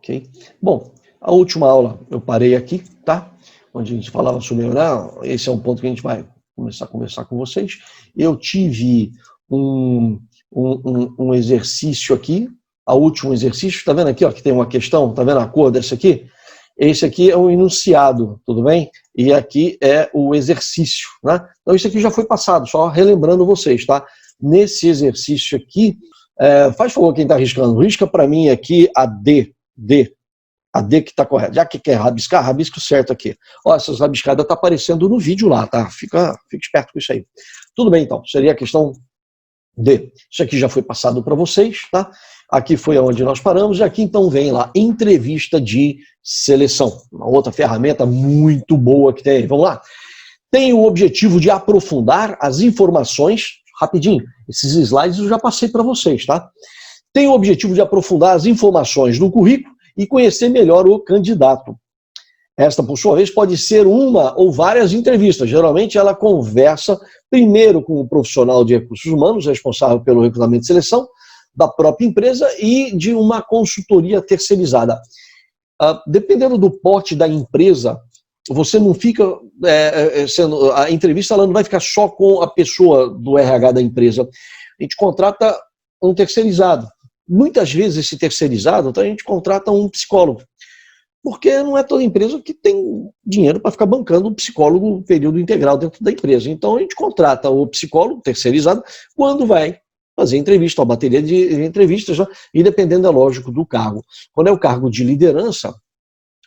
Ok? Bom, a última aula eu parei aqui, tá? Onde a gente falava sobre esse é um ponto que a gente vai começar a conversar com vocês. Eu tive um exercício aqui, o último exercício, tá vendo aqui, ó, que tem uma questão, tá vendo a cor desse aqui? Esse aqui é um enunciado, tudo bem? E aqui é o exercício, né? Então isso aqui já foi passado, só relembrando vocês, tá? Nesse exercício aqui, faz favor quem está riscando, risca para mim aqui a D que está correta. Já que quer rabiscar, rabisca o certo aqui. Ó, essas rabiscadas tá aparecendo no vídeo lá, tá? Fica esperto com isso aí. Tudo bem, então. Seria a questão D. Isso aqui já foi passado para vocês, tá? Aqui foi onde nós paramos, e aqui então vem lá, entrevista de seleção. Uma outra ferramenta muito boa que tem. Vamos lá? Tem o objetivo de aprofundar as informações, rapidinho, esses slides eu já passei para vocês, tá? Tem o objetivo de aprofundar as informações do currículo e conhecer melhor o candidato. Esta, por sua vez, pode ser uma ou várias entrevistas. Geralmente, ela conversa primeiro com o profissional de recursos humanos, responsável pelo recrutamento e seleção, da própria empresa e de uma consultoria terceirizada. Dependendo do porte da empresa, você não fica a entrevista ela não vai ficar só com a pessoa do RH da empresa. A gente contrata um terceirizado. Muitas vezes esse terceirizado, então a gente contrata um psicólogo, porque não é toda empresa que tem dinheiro para ficar bancando um psicólogo no período integral dentro da empresa. Então a gente contrata o psicólogo terceirizado quando vai fazer entrevista, uma bateria de entrevistas, né? E dependendo, é lógico, do cargo. Quando é o cargo de liderança,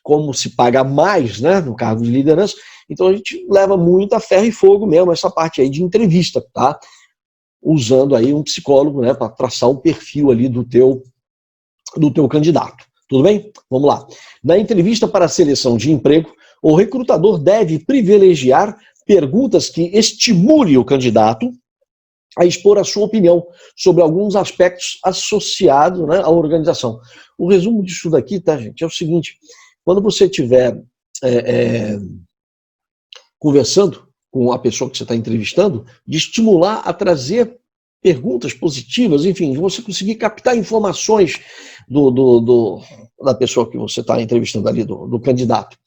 como se paga mais, né, no cargo de liderança, então a gente leva muito a ferro e fogo mesmo essa parte aí de entrevista, tá? Usando aí um psicólogo, né, para traçar um perfil ali do teu candidato. Tudo bem? Vamos lá. Na entrevista para a seleção de emprego, o recrutador deve privilegiar perguntas que estimulem o candidato a expor a sua opinião sobre alguns aspectos associados, né, à organização. O resumo disso daqui, tá, gente, é o seguinte: quando você estiver conversando com a pessoa que você está entrevistando, de estimular a trazer perguntas positivas, enfim, de você conseguir captar informações da pessoa que você está entrevistando ali, do candidato.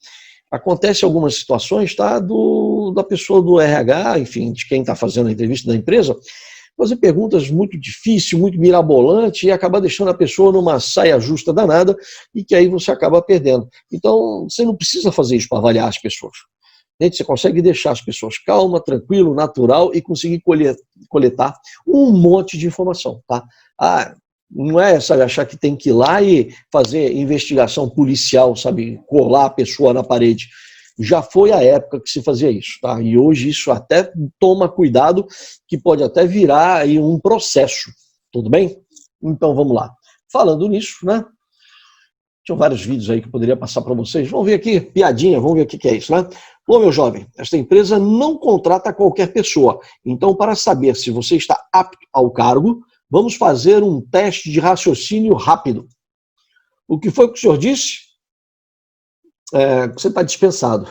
Acontece algumas situações, tá, da pessoa do RH, enfim, de quem está fazendo a entrevista da empresa, fazer perguntas muito difíceis, muito mirabolantes, e acabar deixando a pessoa numa saia justa danada, e que aí você acaba perdendo. Então, você não precisa fazer isso para avaliar as pessoas. Você consegue deixar as pessoas calma, tranquilo, natural e conseguir coletar um monte de informação, tá? Não é, sabe, achar que tem que ir lá e fazer investigação policial, sabe, colar a pessoa na parede. Já foi a época que se fazia isso, tá? E hoje isso até toma cuidado, que pode até virar aí um processo, tudo bem? Então vamos lá. Falando nisso, né? Tinha vários vídeos aí que eu poderia passar para vocês. Vamos ver aqui, piadinha, vamos ver o que é isso, né? Ô, meu jovem, esta empresa não contrata qualquer pessoa. Então, para saber se você está apto ao cargo, vamos fazer um teste de raciocínio rápido. O que foi que o senhor disse? Você está dispensado.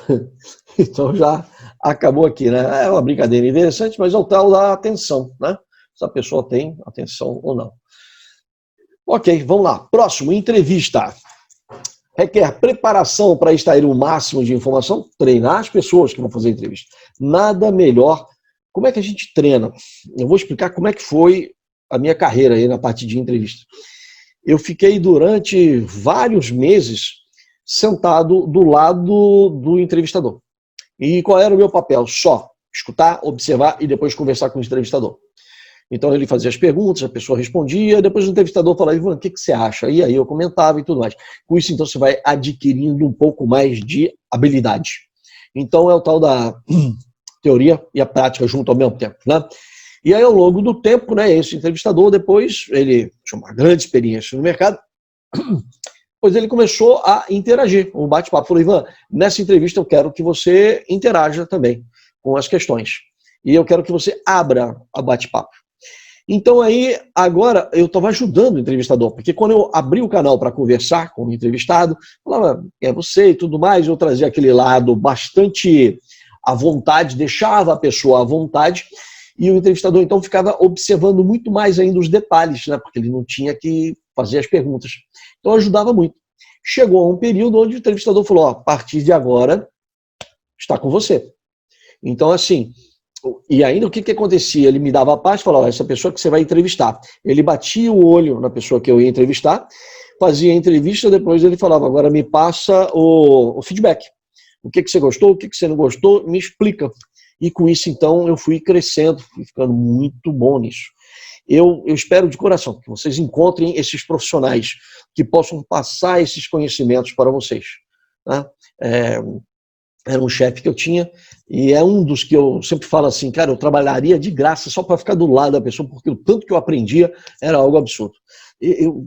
Então já acabou aqui, né? É uma brincadeira interessante, mas é o tal da atenção, né? Se a pessoa tem atenção ou não. Ok, vamos lá. Próximo, entrevista. Requer preparação para extrair o máximo de informação, treinar as pessoas que vão fazer a entrevista. Nada melhor. Como é que a gente treina? Eu vou explicar como é que foi a minha carreira aí na parte de entrevista. Eu fiquei durante vários meses sentado do lado do entrevistador. E qual era o meu papel? Só escutar, observar e depois conversar com o entrevistador. Então ele fazia as perguntas, a pessoa respondia, depois o entrevistador falava, Ivan, o que você acha? E aí eu comentava e tudo mais. Com isso, então, você vai adquirindo um pouco mais de habilidade. Então é o tal da teoria e a prática junto ao mesmo tempo, né? E aí, ao longo do tempo, né, esse entrevistador, depois, ele tinha uma grande experiência no mercado, pois ele começou a interagir, um bate-papo. Falou, Ivan, nessa entrevista eu quero que você interaja também com as questões. E eu quero que você abra a bate-papo. Então aí, agora, eu estava ajudando o entrevistador, porque quando eu abri o canal para conversar com o entrevistado, falava, é você e tudo mais, eu trazia aquele lado bastante à vontade, deixava a pessoa à vontade, e o entrevistador, então, ficava observando muito mais ainda os detalhes, né, porque ele não tinha que fazer as perguntas. Então, ajudava muito. chegou a um período onde o entrevistador falou, ó, a partir de agora está com você. Então, assim, e ainda o que acontecia? Ele me dava a parte e falava, ó, essa pessoa que você vai entrevistar. Ele batia o olho na pessoa que eu ia entrevistar, fazia a entrevista, depois ele falava, agora me passa o feedback. O que você gostou, o que você não gostou, me explica. E com isso, então, eu fui crescendo, fui ficando muito bom nisso. Eu espero de coração que vocês encontrem esses profissionais que possam passar esses conhecimentos para vocês. Tá? Era um chefe que eu tinha, e é um dos que eu sempre falo assim, cara, eu trabalharia de graça só para ficar do lado da pessoa, porque o tanto que eu aprendia era algo absurdo. Eu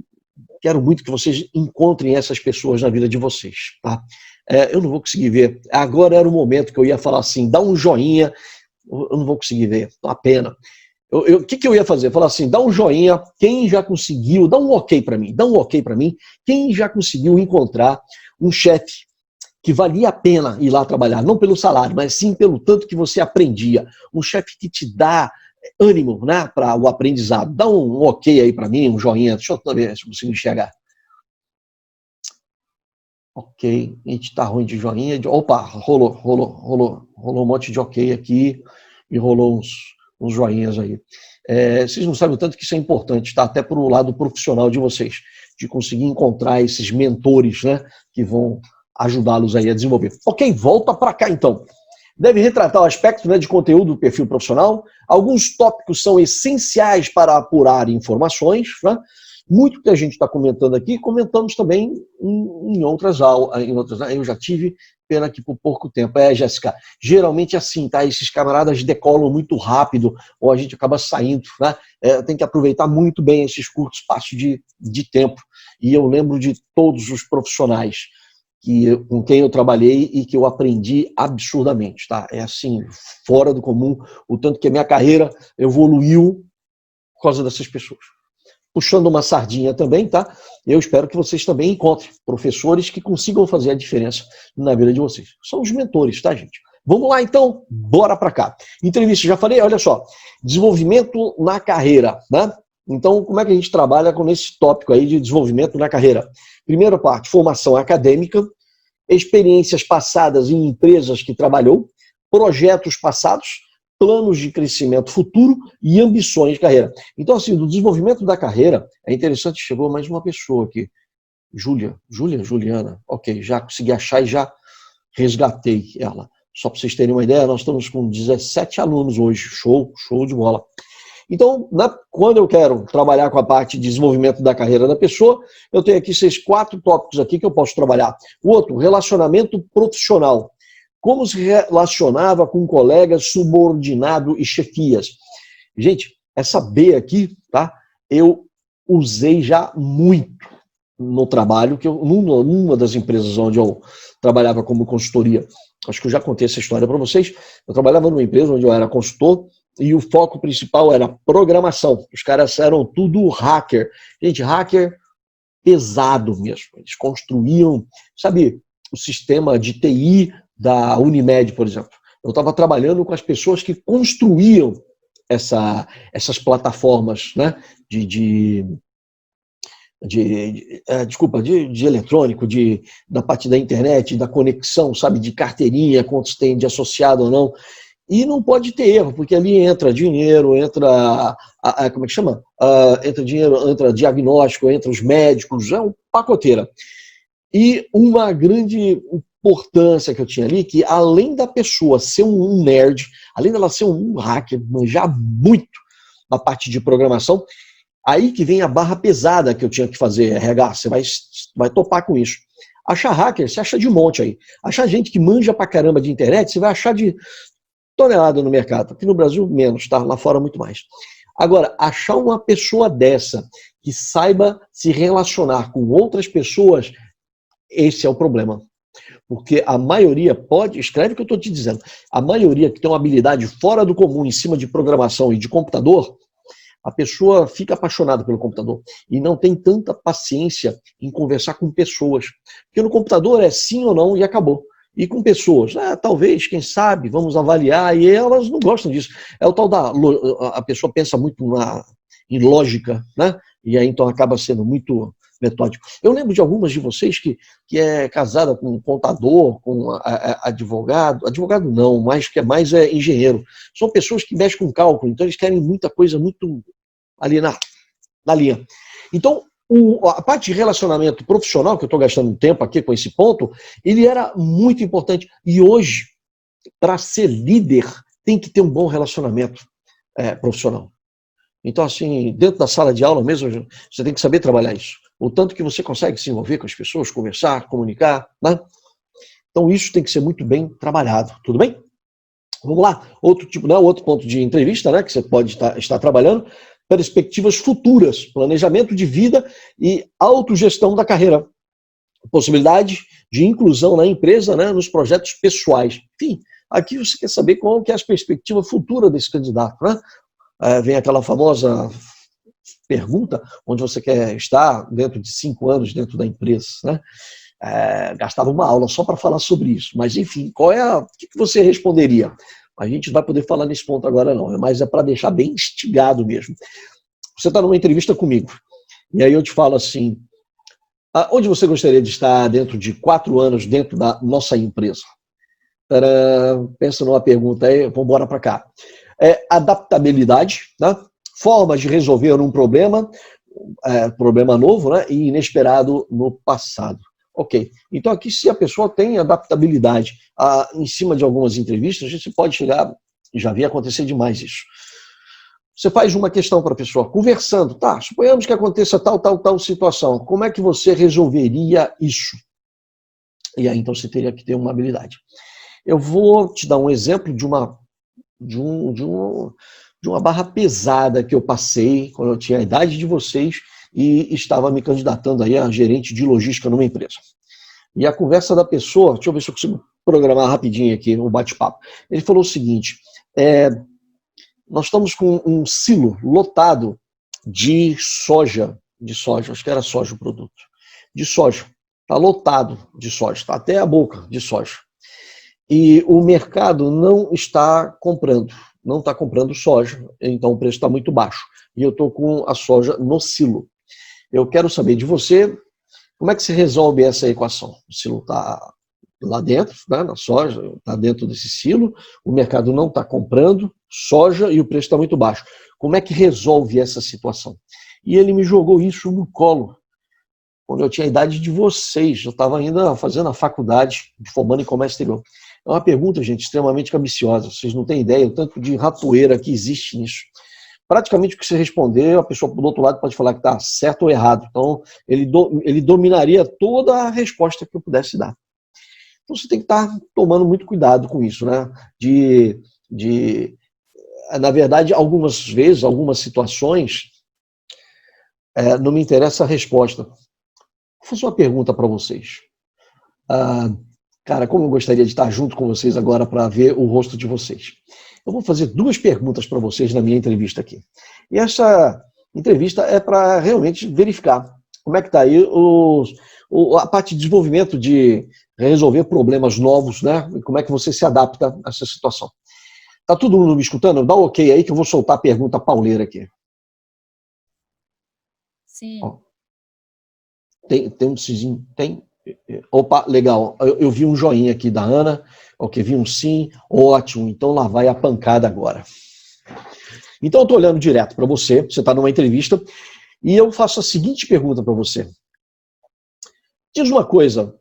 quero muito que vocês encontrem essas pessoas na vida de vocês. Tá? Eu não vou conseguir ver. Agora era o momento que eu ia falar assim, dá um joinha, eu não vou conseguir ver, uma pena. O que eu ia fazer? Falar assim, dá um joinha, quem já conseguiu, dá um ok para mim, quem já conseguiu encontrar um chefe que valia a pena ir lá trabalhar, não pelo salário, mas sim pelo tanto que você aprendia, um chefe que te dá ânimo, né, para o aprendizado. Dá um ok aí para mim, um joinha, deixa eu ver se eu consigo enxergar. Ok, a gente tá ruim de joinha, opa, rolou um monte de ok aqui e rolou uns joinhas aí. Vocês não sabem o tanto que isso é importante, tá? Até para o lado profissional de vocês, de conseguir encontrar esses mentores, né, que vão ajudá-los aí a desenvolver. Ok, volta para cá então. Deve retratar o aspecto, né, de conteúdo do perfil profissional. Alguns tópicos são essenciais para apurar informações, né? Muito que a gente está comentando aqui, comentamos também em outras aulas. Eu já tive, pena que por pouco tempo. Jéssica, geralmente é assim, tá? Esses camaradas decolam muito rápido, ou a gente acaba saindo, né? Tem que aproveitar muito bem esses curtos espaços de tempo. E eu lembro de todos os profissionais com quem eu trabalhei e que eu aprendi absurdamente, tá? É assim, fora do comum, o tanto que a minha carreira evoluiu por causa dessas pessoas. Puxando uma sardinha também, tá? Eu espero que vocês também encontrem professores que consigam fazer a diferença na vida de vocês. São os mentores, tá, gente? Vamos lá, então, bora para cá. Entrevista, já falei, olha só, desenvolvimento na carreira, né? Então, como é que a gente trabalha com esse tópico aí de desenvolvimento na carreira? Primeira parte, formação acadêmica, experiências passadas em empresas que trabalhou, projetos passados, planos de crescimento futuro e ambições de carreira. Então, assim, do desenvolvimento da carreira, é interessante, chegou mais uma pessoa aqui. Juliana. Ok, já consegui achar e já resgatei ela. Só para vocês terem uma ideia, nós estamos com 17 alunos hoje. Show de bola. Então, quando eu quero trabalhar com a parte de desenvolvimento da carreira da pessoa, eu tenho aqui esses 4 tópicos aqui que eu posso trabalhar. O outro, relacionamento profissional. Como se relacionava com colegas, subordinado e chefias. Gente, essa B aqui, tá? Eu usei já muito no trabalho, numa das empresas onde eu trabalhava como consultoria. Acho que eu já contei essa história para vocês. Eu trabalhava numa empresa onde eu era consultor e o foco principal era programação. Os caras eram tudo hacker. Gente, hacker pesado mesmo. Eles construíam, sabe, o sistema de TI da Unimed, por exemplo. Eu estava trabalhando com as pessoas que construíam essas plataformas, né, de eletrônico, da parte da internet, da conexão, sabe, de carteirinha, quantos tem de associado ou não. E não pode ter erro, porque ali entra dinheiro, entra, como é que chama? Entra dinheiro, entra diagnóstico, entra os médicos, é uma pacoteira. E uma grande importância que eu tinha ali, que além da pessoa ser um nerd, além dela ser um hacker, manjar muito na parte de programação, aí que vem a barra pesada que eu tinha que fazer, RH, você vai topar com isso. Achar hacker, você acha de monte aí. Achar gente que manja pra caramba de internet, você vai achar de tonelada no mercado. Aqui no Brasil, menos, tá? Lá fora, muito mais. Agora, achar uma pessoa dessa que saiba se relacionar com outras pessoas, esse é o problema. Porque a maioria escreve o que eu estou te dizendo, a maioria que tem uma habilidade fora do comum em cima de programação e de computador, a pessoa fica apaixonada pelo computador e não tem tanta paciência em conversar com pessoas. Porque no computador é sim ou não e acabou. E com pessoas, talvez, quem sabe, vamos avaliar, e elas não gostam disso. É o tal a pessoa pensa muito em lógica, né? E aí então acaba sendo muito metódico. Eu lembro de algumas de vocês que é casada com um contador, com advogado, advogado não, mas que é mais engenheiro. São pessoas que mexem com cálculo, então eles querem muita coisa muito ali na linha. Então, a parte de relacionamento profissional, que eu estou gastando tempo aqui com esse ponto, ele era muito importante. E hoje, para ser líder, tem que ter um bom relacionamento profissional. Então, assim, dentro da sala de aula mesmo, você tem que saber trabalhar isso. O tanto que você consegue se envolver com as pessoas, conversar, comunicar, né? Então, isso tem que ser muito bem trabalhado. Tudo bem? Vamos lá. Outro tipo, né? Outro ponto de entrevista, né? Que você pode estar trabalhando. Perspectivas futuras, planejamento de vida e autogestão da carreira. Possibilidade de inclusão na empresa, né? Nos projetos pessoais. Enfim, aqui você quer saber qual que é a perspectiva futura desse candidato, né? Vem aquela famosa pergunta, onde você quer estar dentro de 5 anos dentro da empresa, né? Gastava uma aula só para falar sobre isso, mas enfim, o que você responderia? A gente não vai poder falar nesse ponto agora não, mas é para deixar bem instigado mesmo. Você está numa entrevista comigo, e aí eu te falo assim, onde você gostaria de estar dentro de 4 anos dentro da nossa empresa? Pensa numa pergunta aí, vamos embora para cá. Adaptabilidade, né? Formas de resolver um problema novo, né? E inesperado no passado. Ok, então aqui se a pessoa tem adaptabilidade em cima de algumas entrevistas, a gente pode chegar, já vi acontecer demais isso. Você faz uma questão para a pessoa, conversando, tá, suponhamos que aconteça tal situação, como é que você resolveria isso? E aí então você teria que ter uma habilidade. Eu vou te dar um exemplo de uma barra pesada que eu passei quando eu tinha a idade de vocês e estava me candidatando aí a gerente de logística numa empresa. E a conversa da pessoa, deixa eu ver se eu consigo programar rapidinho aqui um bate-papo. Ele falou o seguinte, nós estamos com um silo lotado de soja, acho que era soja o produto, de soja, está lotado de soja, está até a boca de soja. E o mercado não está comprando soja, então o preço está muito baixo. E eu estou com a soja no silo. Eu quero saber de você, como é que se resolve essa equação? O silo está lá dentro, né, na soja, está dentro desse silo, o mercado não está comprando soja e o preço está muito baixo. Como é que resolve essa situação? E ele me jogou isso no colo, quando eu tinha a idade de vocês, eu estava ainda fazendo a faculdade, formando em comércio exterior. É uma pergunta, gente, extremamente ambiciosa, vocês não têm ideia o tanto de ratoeira que existe nisso. Praticamente o que você responder, a pessoa do outro lado pode falar que está certo ou errado. Então, ele dominaria toda a resposta que eu pudesse dar. Então, você tem que estar tomando muito cuidado com isso, né? Na verdade, algumas vezes, algumas situações, não me interessa a resposta. Vou fazer uma pergunta para vocês. Cara, como eu gostaria de estar junto com vocês agora para ver o rosto de vocês. Eu vou fazer 2 perguntas para vocês na minha entrevista aqui. E essa entrevista é para realmente verificar como é que está aí a parte de desenvolvimento de resolver problemas novos, né? E como é que você se adapta a essa situação. Tá todo mundo me escutando? Dá um ok aí que eu vou soltar a pergunta pauleira aqui. Sim. Ó, tem um sisinho? Tem? Opa, legal. Eu vi um joinha aqui da Ana. Ok, vi um sim. Ótimo. Então lá vai a pancada agora. Então eu estou olhando direto para você. Você está numa entrevista. E eu faço a seguinte pergunta para você. Diz uma coisa.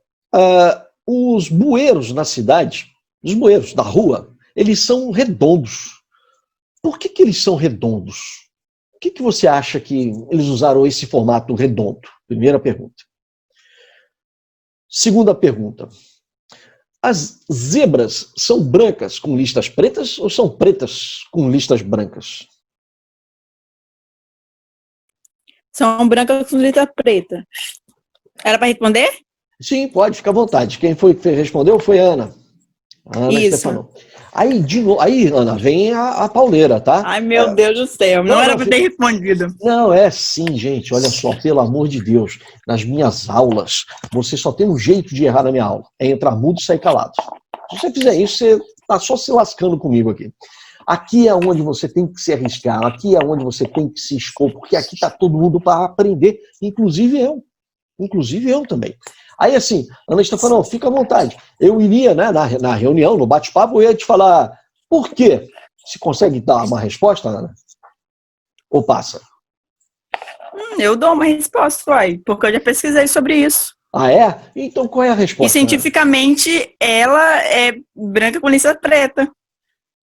Os bueiros na cidade, os bueiros da rua, eles são redondos. Por que eles são redondos? O que você acha que eles usaram esse formato redondo? Primeira pergunta. Segunda pergunta. As zebras são brancas com listas pretas ou são pretas com listas brancas? São brancas com letra preta. Era para responder? Sim, pode, fica à vontade. Quem foi que respondeu foi a Ana. Ana Stefano. Aí, Ana, vem a pauleira, tá? Ai, meu Deus do céu. Não era para ter respondido. Não, é sim, gente. Olha só, pelo amor de Deus. Nas minhas aulas, você só tem um jeito de errar na minha aula. É entrar mudo e sair calado. Se você fizer isso, você tá só se lascando comigo aqui. Aqui é onde você tem que se arriscar. Aqui é onde você tem que se expor. Porque aqui tá todo mundo para aprender, inclusive eu. Inclusive eu também. Aí assim, a Ana Estefânia, não, fica à vontade. Eu iria, né, na reunião, no bate-papo, eu ia te falar por quê. Se consegue dar uma resposta, Ana? Ou passa? Eu dou uma resposta, uai, porque eu já pesquisei sobre isso. Ah, é? Então qual é a E resposta? cientificamente, ela é branca com lista preta.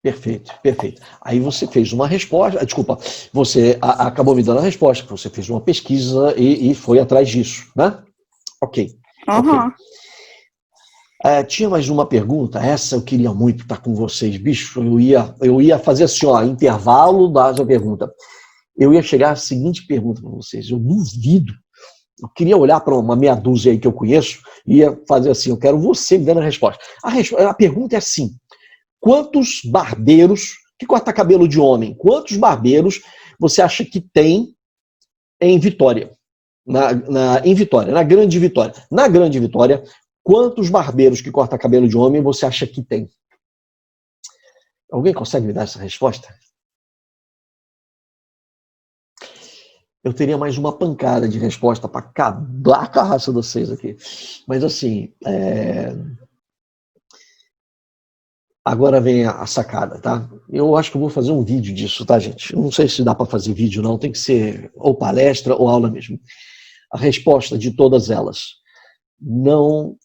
Perfeito, perfeito. Aí você fez uma resposta, desculpa, você acabou me dando a resposta, que você fez uma pesquisa e foi atrás disso, né? Ok, ok. Uhum. Tinha mais uma pergunta, essa eu queria muito estar com vocês, bicho, eu ia fazer assim, ó, intervalo da pergunta. Eu ia chegar à seguinte pergunta para vocês, eu duvido, eu queria olhar para uma meia dúzia aí que eu conheço e ia fazer assim, eu quero você me dando a resposta. A pergunta é assim, quantos barbeiros, que corta cabelo de homem, quantos barbeiros você acha que tem em Vitória? Em Vitória, na Grande Vitória. Na Grande Vitória, quantos barbeiros que corta cabelo de homem você acha que tem? Alguém consegue me dar essa resposta? Eu teria mais uma pancada de resposta para acabar com a raça de vocês aqui. Mas assim, agora vem a sacada, tá? Eu acho que eu vou fazer um vídeo disso, tá, gente? Eu não sei se dá para fazer vídeo, não. Tem que ser ou palestra ou aula mesmo. A resposta de todas elas. Não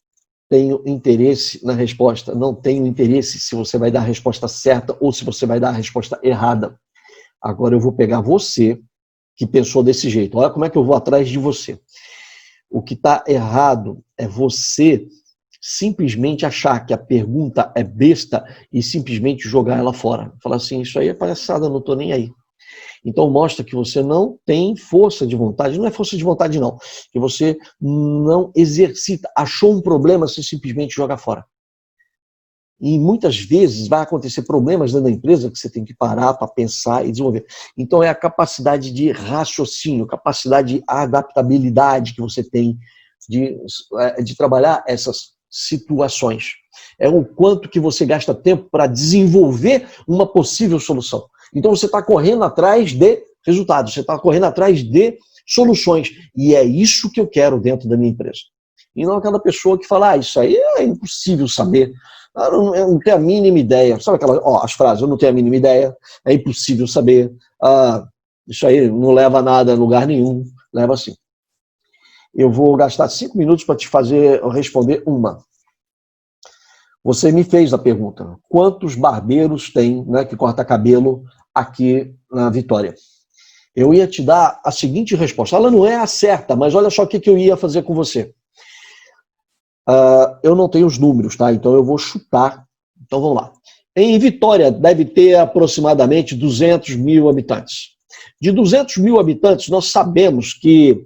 tenho interesse na resposta. Não tenho interesse se você vai dar a resposta certa ou se você vai dar a resposta errada. Agora eu vou pegar você que pensou desse jeito. Olha como é que eu vou atrás de você. O que está errado é você simplesmente achar que a pergunta é besta e simplesmente jogar ela fora. Falar assim, isso aí é palhaçada, não estou nem aí. Então mostra que você não tem força de vontade, não é força de vontade não, que você não exercita, achou um problema, você simplesmente joga fora. E muitas vezes vai acontecer problemas dentro da empresa que você tem que parar para pensar e desenvolver. Então é a capacidade de raciocínio, capacidade de adaptabilidade que você tem de trabalhar essas situações. É o quanto que você gasta tempo para desenvolver uma possível solução. Então você está correndo atrás de resultados, você está correndo atrás de soluções. E é isso que eu quero dentro da minha empresa. E não aquela pessoa que fala, isso aí é impossível saber. Eu não tenho a mínima ideia. Sabe as frases, eu não tenho a mínima ideia, é impossível saber, isso aí não leva a nada a lugar nenhum, leva assim. Eu vou gastar 5 minutos para te fazer responder uma. Você me fez a pergunta, quantos barbeiros tem, né, que corta cabelo aqui na Vitória? Eu ia te dar a seguinte resposta, ela não é a certa, mas olha só o que eu ia fazer com você. Eu não tenho os números, tá? Então eu vou chutar. Então vamos lá. Em Vitória deve ter aproximadamente 200 mil habitantes. De 200 mil habitantes, nós sabemos que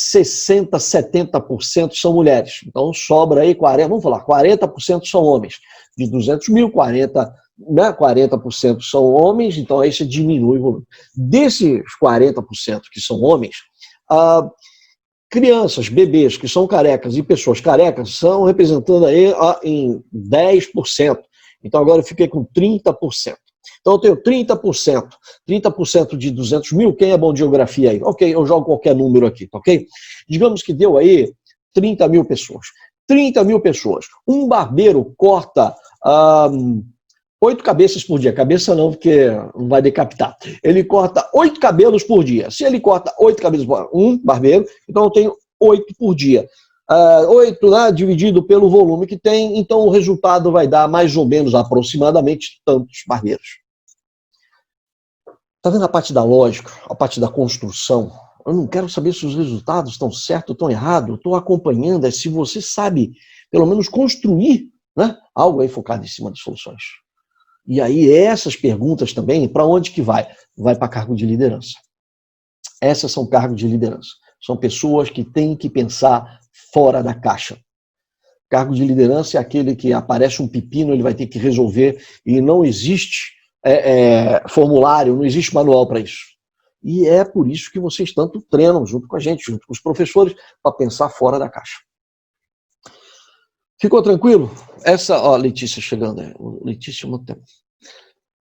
60%, 70% são mulheres. Então sobra aí 40%, vamos falar, 40% são homens. De 200 mil, 40% são homens, então aí você diminui o volume. Desses 40% que são homens, crianças, bebês que são carecas e pessoas carecas são representando aí em 10%. Então agora eu fiquei com 30%. Então eu tenho 30%. 30% de 200 mil, quem é bom de geografia aí? Ok, eu jogo qualquer número aqui, ok? Digamos que deu aí 30 mil pessoas. 30 mil pessoas. Um barbeiro corta 8 cabeças por dia. Cabeça não, porque não vai decapitar. Ele corta 8 cabelos por dia. Se ele corta 8 cabelos por dia, um barbeiro, então eu tenho 8 por dia. 8, né, dividido pelo volume que tem, então o resultado vai dar mais ou menos, aproximadamente, tantos barbeiros. Tá vendo a parte da lógica, a parte da construção? Eu não quero saber se os resultados estão certos ou estão errados. Eu estou acompanhando, se você sabe, pelo menos, construir, né, algo aí focado em cima das soluções. E aí essas perguntas também, para onde que vai? Vai para cargo de liderança. Essas são cargos de liderança. São pessoas que têm que pensar fora da caixa. Cargo de liderança é aquele que aparece um pepino, ele vai ter que resolver e não existe formulário, não existe manual para isso. E é por isso que vocês tanto treinam junto com a gente, junto com os professores, para pensar fora da caixa. Ficou tranquilo? Letícia chegando. Letícia, muito tempo.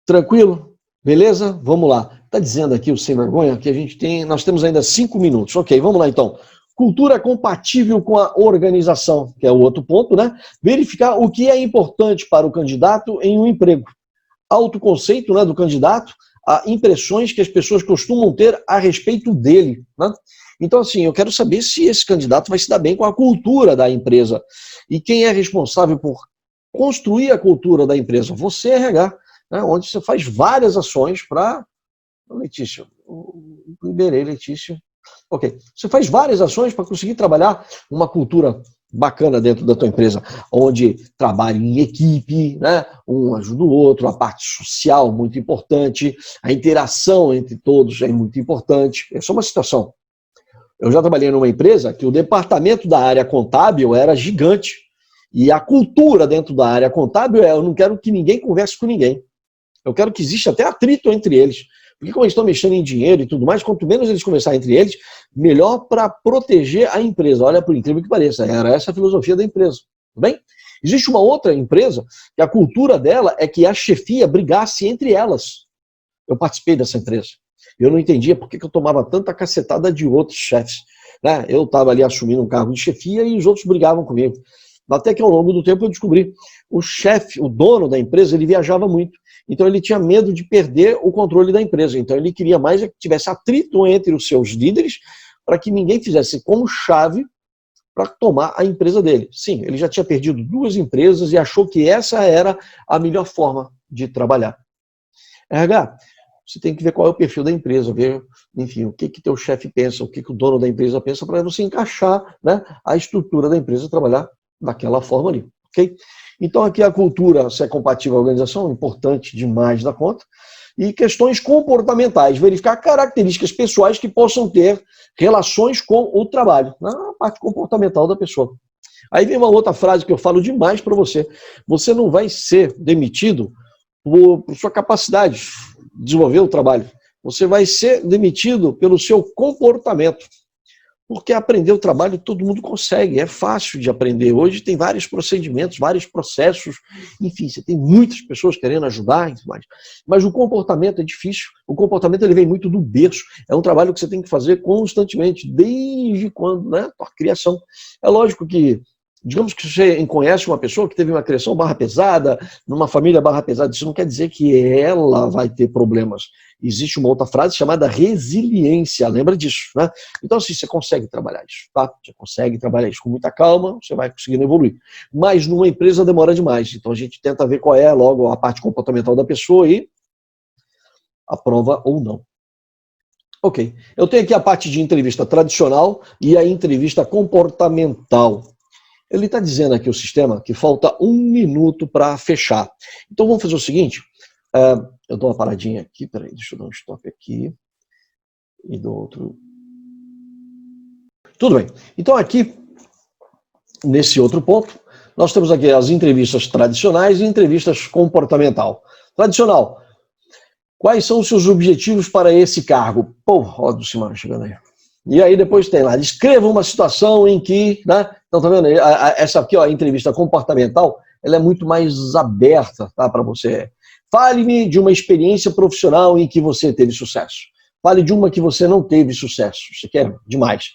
Tranquilo? Beleza? Vamos lá. Está dizendo aqui o Sem Vergonha que nós temos ainda 5 minutos. Ok, vamos lá então. Cultura compatível com a organização, que é o outro ponto, né? Verificar o que é importante para o candidato em um emprego. Autoconceito, né, do candidato, a impressões que as pessoas costumam ter a respeito dele, né? Então, assim, eu quero saber se esse candidato vai se dar bem com a cultura da empresa. E quem é responsável por construir a cultura da empresa? Você, RH, né, onde você faz várias ações para... Letícia, liberei, Letícia. Ok. Você faz várias ações para conseguir trabalhar uma cultura bacana dentro da tua empresa, onde trabalha em equipe, né? Um ajuda o outro, a parte social muito importante, a interação entre todos é muito importante. É só uma situação. Eu já trabalhei numa empresa que o departamento da área contábil era gigante. E a cultura dentro da área contábil é: eu não quero que ninguém converse com ninguém. Eu quero que exista até atrito entre eles. Porque como eles estão mexendo em dinheiro e tudo mais, quanto menos eles conversarem entre eles, melhor para proteger a empresa. Olha, por incrível que pareça, era essa a filosofia da empresa. Tudo bem? Existe uma outra empresa que a cultura dela é que a chefia brigasse entre elas. Eu participei dessa empresa. Eu não entendia por que eu tomava tanta cacetada de outros chefes, né? Eu estava ali assumindo um cargo de chefia e os outros brigavam comigo. Até que ao longo do tempo eu descobri, o chefe, o dono da empresa, ele viajava muito. Então ele tinha medo de perder o controle da empresa. Então ele queria mais que tivesse atrito entre os seus líderes para que ninguém fizesse como chave para tomar a empresa dele. Sim, ele já tinha perdido 2 empresas e achou que essa era a melhor forma de trabalhar. RH, você tem que ver qual é o perfil da empresa, ver, enfim, o que teu chefe pensa, o que o dono da empresa pensa, para você encaixar, né, a estrutura da empresa, trabalhar daquela forma ali, ok? Então aqui a cultura, se é compatível à organização, importante demais da conta, e questões comportamentais, verificar características pessoais que possam ter relações com o trabalho, na parte comportamental da pessoa. Aí vem uma outra frase que eu falo demais para você: você não vai ser demitido por sua capacidade de desenvolver o trabalho, você vai ser demitido pelo seu comportamento. Porque aprender o trabalho todo mundo consegue, é fácil de aprender. Hoje tem vários procedimentos, vários processos, enfim, você tem muitas pessoas querendo ajudar, mas o comportamento é difícil. O comportamento ele vem muito do berço, é um trabalho que você tem que fazer constantemente, desde quando, né, a criação. É lógico que, digamos que você conhece uma pessoa que teve uma criação barra pesada, numa família barra pesada, isso não quer dizer que ela vai ter problemas. Existe uma outra frase chamada resiliência, lembra disso, né? Então, assim, você consegue trabalhar isso, tá? Você consegue trabalhar isso com muita calma, você vai conseguindo evoluir. Mas numa empresa demora demais, então a gente tenta ver qual é logo a parte comportamental da pessoa e aprova ou não. Ok, eu tenho aqui a parte de entrevista tradicional e a entrevista comportamental. Ele está dizendo aqui, o sistema, que falta 1 minuto para fechar. Então vamos fazer o seguinte, eu dou uma paradinha aqui, peraí, deixa eu dar um stop aqui, e do outro. Tudo bem, então aqui, nesse outro ponto, nós temos aqui as entrevistas tradicionais e entrevistas comportamental. Tradicional, quais são os seus objetivos para esse cargo? Pô, ó, do Simão chegando aí. E aí depois tem lá, descreva uma situação em que, né? Então tá vendo? Essa aqui, ó, a entrevista comportamental, ela é muito mais aberta, tá, para você. Fale-me de uma experiência profissional em que você teve sucesso. Fale de uma que você não teve sucesso. Isso aqui é demais.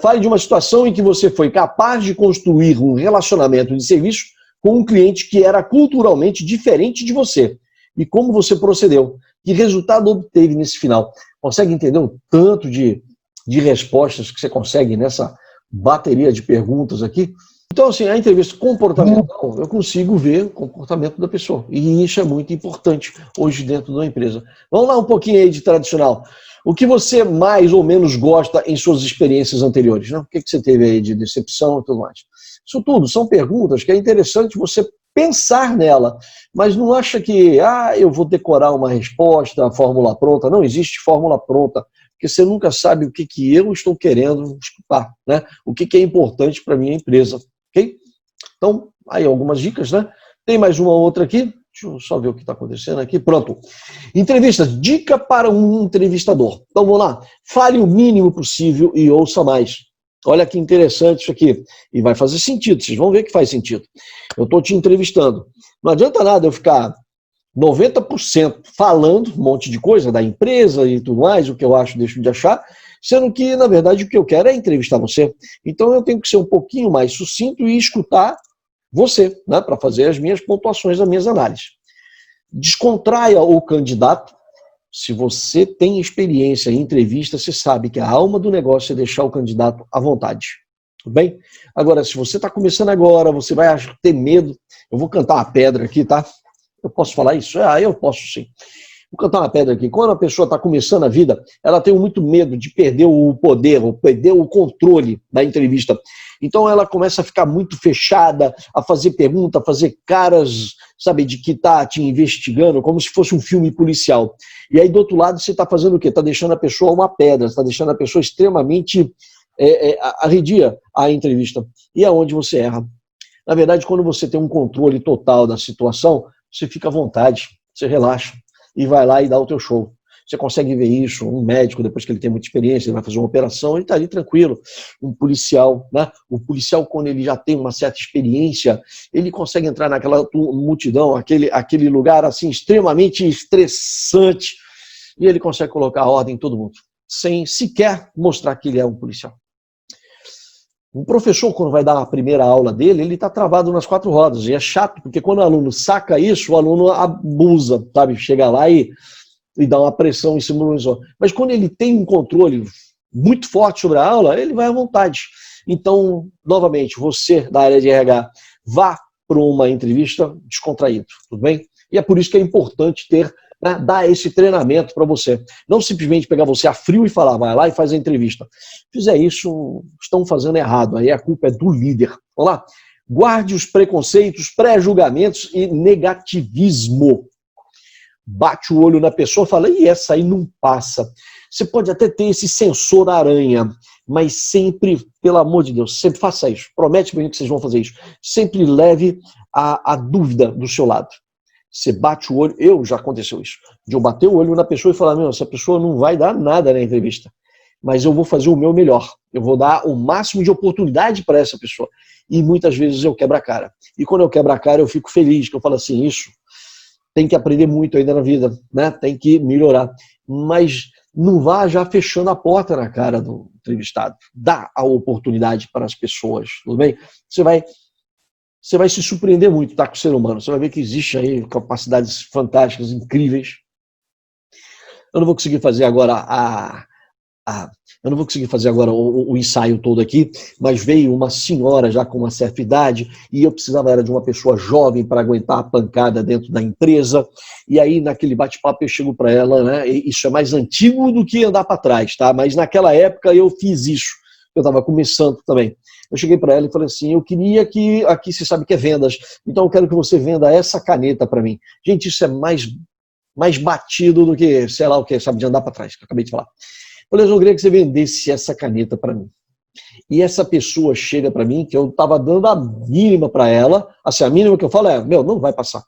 Fale de uma situação em que você foi capaz de construir um relacionamento de serviço com um cliente que era culturalmente diferente de você. E como você procedeu. Que resultado obteve nesse final. Consegue entender o tanto de respostas que você consegue nessa bateria de perguntas aqui? Então, assim, a entrevista comportamental, eu consigo ver o comportamento da pessoa. E isso é muito importante hoje dentro de uma empresa. Vamos lá um pouquinho aí de tradicional. O que você mais ou menos gosta em suas experiências anteriores? Né? O que você teve aí de decepção e tudo mais? Isso tudo são perguntas que é interessante você pensar nela, mas não acha que eu vou decorar uma resposta, a fórmula pronta. Não existe fórmula pronta. Porque você nunca sabe o que eu estou querendo escutar, né? O que é importante para a minha empresa, ok? Então, aí algumas dicas, né? Tem mais uma outra aqui, deixa eu só ver o que está acontecendo aqui, pronto. Entrevista, dica para um entrevistador. Então, vamos lá, fale o mínimo possível e ouça mais. Olha que interessante isso aqui, e vai fazer sentido, vocês vão ver que faz sentido. Eu estou te entrevistando, não adianta nada eu ficar 90% falando um monte de coisa da empresa e tudo mais, o que eu acho, deixo de achar, Sendo que, na verdade, o que eu quero é entrevistar você. Então eu tenho que ser um pouquinho mais sucinto e escutar você, né, para fazer as minhas pontuações, as minhas análises. Descontraia o candidato. Se você tem experiência em entrevista, você sabe que a alma do negócio é deixar o candidato à vontade. Tudo bem? Agora, se você está começando agora, você vai ter medo. Eu vou cantar uma pedra aqui, tá? Eu posso falar isso? Eu posso sim. Vou cantar uma pedra aqui. Quando a pessoa está começando a vida, ela tem muito medo de perder o poder, ou perder o controle da entrevista. Então ela começa a ficar muito fechada, a fazer pergunta, a fazer caras, sabe, de que está te investigando, como se fosse um filme policial. E aí do outro lado você está fazendo o quê? Está deixando a pessoa uma pedra, está deixando a pessoa extremamente arredia a entrevista. E é onde você erra. Na verdade, quando você tem um controle total da situação, você fica à vontade, você relaxa e vai lá e dá o teu show. Você consegue ver isso, um médico, depois que ele tem muita experiência, ele vai fazer uma operação, ele está ali tranquilo. Um policial, né? O policial, quando ele já tem uma certa experiência, ele consegue entrar naquela multidão, aquele lugar assim extremamente estressante, e ele consegue colocar a ordem em todo mundo, sem sequer mostrar que ele é um policial. Um professor, quando vai dar a primeira aula dele, ele está travado nas 4 rodas. E é chato, porque quando o aluno saca isso, o aluno abusa, sabe? Chega lá e dá uma pressão em cima do professor. Mas quando ele tem um controle muito forte sobre a aula, ele vai à vontade. Então, novamente, você da área de RH, vá para uma entrevista descontraído, tudo bem? E é por isso que é importante ter, né, dar esse treinamento para você. Não simplesmente pegar você a frio e falar, vai lá e faz a entrevista. Se fizer isso, estão fazendo errado. Aí a culpa é do líder. Vamos lá? Guarde os preconceitos, pré-julgamentos e negativismo. Bate o olho na pessoa e fala, e essa aí não passa. Você pode até ter esse sensor aranha, mas sempre, pelo amor de Deus, sempre faça isso. Promete para mim que vocês vão fazer isso. Sempre leve a dúvida do seu lado. Você bate o olho, já aconteceu isso, de eu bater o olho na pessoa e falar, meu, essa pessoa não vai dar nada na entrevista, mas eu vou fazer o meu melhor, eu vou dar o máximo de oportunidade para essa pessoa, e muitas vezes eu quebro a cara, e quando eu quebro a cara eu fico feliz, que eu falo assim, isso, tem que aprender muito ainda na vida, né? Tem que melhorar, mas não vá já fechando a porta na cara do entrevistado, dá a oportunidade para as pessoas, tudo bem? Você vai se surpreender muito, tá, com o ser humano. Você vai ver que existe aí capacidades fantásticas, incríveis. Eu não vou conseguir fazer agora eu não vou conseguir fazer agora o ensaio todo aqui, mas veio uma senhora já com uma certa idade e eu precisava era de uma pessoa jovem para aguentar a pancada dentro da empresa. E aí, naquele bate-papo, eu chego para ela, né? Isso é mais antigo do que andar para trás, tá? Mas naquela época eu fiz isso. Eu estava começando também. Eu cheguei para ela e falei assim, eu queria que, aqui você sabe que é vendas, então eu quero que você venda essa caneta para mim. Gente, isso é mais batido do que, sei lá o que, sabe, de andar para trás, que eu acabei de falar. Eu falei, eu queria que você vendesse essa caneta para mim. E essa pessoa chega para mim, que eu estava dando a mínima para ela, assim, a mínima que eu falo é, meu, não vai passar.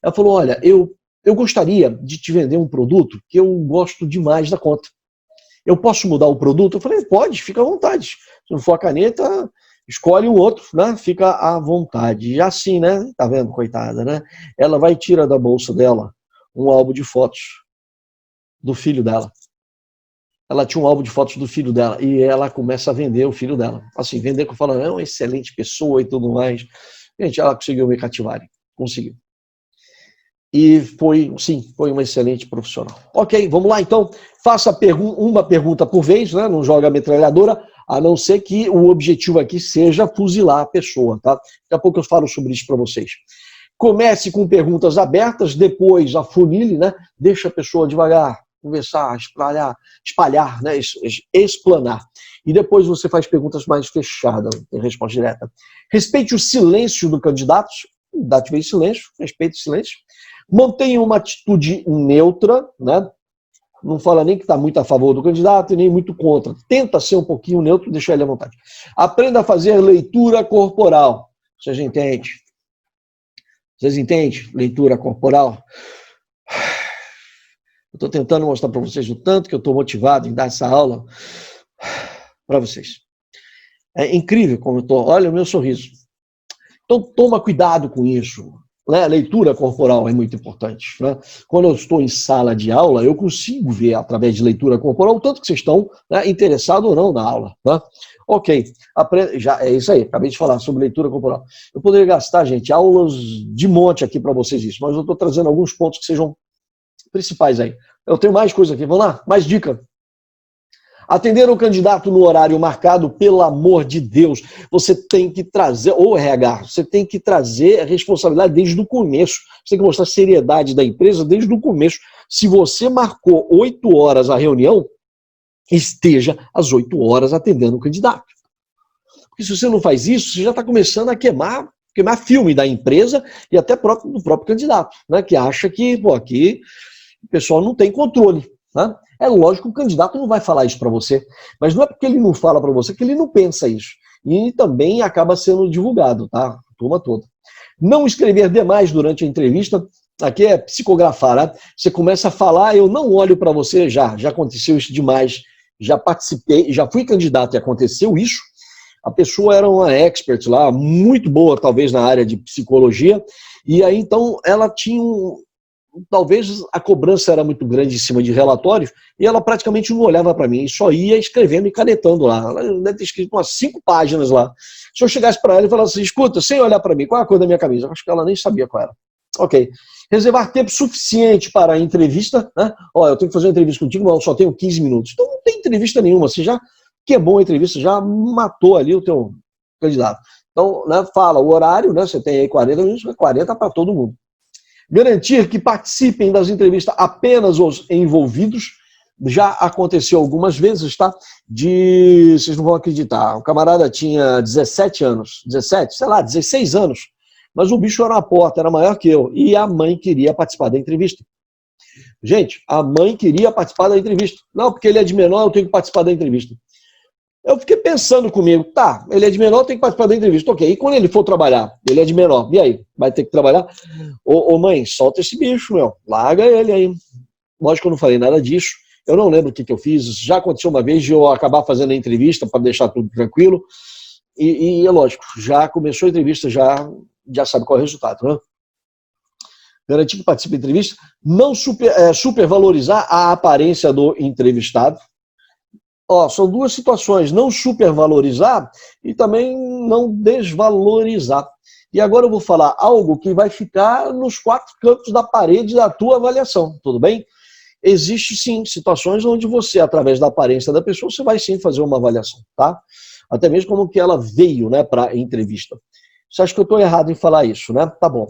Ela falou, olha, eu gostaria de te vender um produto que eu gosto demais da conta. Eu posso mudar o produto? Eu falei, pode, fica à vontade. Se não for a caneta, escolhe um outro, né? Fica à vontade. E assim, né? Tá vendo, coitada, né? Ela vai e tira da bolsa dela um álbum de fotos do filho dela. Ela tinha um álbum de fotos do filho dela e ela começa a vender o filho dela. Assim, vender que eu falo, é uma excelente pessoa e tudo mais. Gente, ela conseguiu me cativar. Conseguiu. E foi uma excelente profissional. Ok, vamos lá então. Faça uma pergunta por vez, né? Não joga a metralhadora, a não ser que o objetivo aqui seja fuzilar a pessoa, tá? Daqui a pouco eu falo sobre isso para vocês. Comece com perguntas abertas, depois afunile, né? Deixa a pessoa devagar, conversar, espalhar, né? Explanar. E depois você faz perguntas mais fechadas, tem resposta direta. Respeite o silêncio do candidato, ativei silêncio, respeite o silêncio. Mantenha uma atitude neutra, né? Não fala nem que está muito a favor do candidato e nem muito contra. Tenta ser um pouquinho neutro, deixa ele à vontade. Aprenda a fazer leitura corporal. Vocês entendem? Vocês entendem? Leitura corporal. Eu estou tentando mostrar para vocês o tanto que eu estou motivado em dar essa aula para vocês. É incrível como eu estou. Olha o meu sorriso. Então toma cuidado com isso. né? Leitura corporal é muito importante, né? Quando eu estou em sala de aula, eu consigo ver através de leitura corporal o tanto que vocês estão, né, interessados ou não na aula. Né? Ok, já é isso aí, acabei de falar sobre leitura corporal. Eu poderia gastar, gente, aulas de monte aqui para vocês isso, mas eu estou trazendo alguns pontos que sejam principais aí. Eu tenho mais coisa aqui, vamos lá? Mais dica. Atender o candidato no horário marcado, pelo amor de Deus, você tem que trazer, ou RH, você tem que trazer a responsabilidade desde o começo. Você tem que mostrar a seriedade da empresa desde o começo. Se você marcou 8 horas a reunião, esteja às 8 horas atendendo o candidato. Porque se você não faz isso, você já está começando a queimar filme da empresa e até do próprio candidato, né, que acha que, aqui o pessoal não tem controle. Né? É lógico que o candidato não vai falar isso para você, mas não é porque ele não fala para você que ele não pensa isso. E também acaba sendo divulgado, tá? Turma toda. Não escrever demais durante a entrevista, aqui é psicografar, né? Você começa a falar, eu não olho para você, já aconteceu isso demais, já participei, já fui candidato e aconteceu isso. A pessoa era uma expert lá, muito boa talvez na área de psicologia, e aí então ela tinha talvez a cobrança era muito grande em cima de relatórios e ela praticamente não olhava para mim, só ia escrevendo e canetando lá. Ela deve ter escrito umas 5 páginas lá. Se eu chegasse para ela e falasse assim, escuta, sem olhar para mim, qual é a cor da minha camisa? Acho que ela nem sabia qual era. Ok. Reservar tempo suficiente para a entrevista, né? Ó, eu tenho que fazer uma entrevista contigo, mas eu só tenho 15 minutos. Então não tem entrevista nenhuma, você já queimou a entrevista, já matou ali o teu candidato. Então, né, fala o horário, né? Você tem aí 40 minutos, 40 para todo mundo. Garantir que participem das entrevistas apenas os envolvidos. Já aconteceu algumas vezes, tá? Vocês não vão acreditar, o camarada tinha 17 anos, 17, sei lá, 16 anos, mas o bicho era uma porta, era maior que eu, e a mãe queria participar da entrevista. Gente, a mãe queria participar da entrevista. Não, porque ele é de menor, eu tenho que participar da entrevista. Eu fiquei pensando comigo, tá, ele é de menor, tem que participar da entrevista. Ok, e quando ele for trabalhar? Ele é de menor, e aí? Vai ter que trabalhar? Ô mãe, solta esse bicho, meu, larga ele aí. Lógico que eu não falei nada disso, eu não lembro o que eu fiz, já aconteceu uma vez de eu acabar fazendo a entrevista para deixar tudo tranquilo, e é lógico, já começou a entrevista, já sabe qual é o resultado, né? Garantir que participe da entrevista, não supervalorizar a aparência do entrevistado. Ó, são duas situações, não supervalorizar e também não desvalorizar. E agora eu vou falar algo que vai ficar nos 4 cantos da parede da tua avaliação, tudo bem? Existe sim situações onde você, através da aparência da pessoa, você vai sim fazer uma avaliação, tá? Até mesmo como que ela veio, né, para a entrevista. Você acha que eu estou errado em falar isso, né? Tá bom.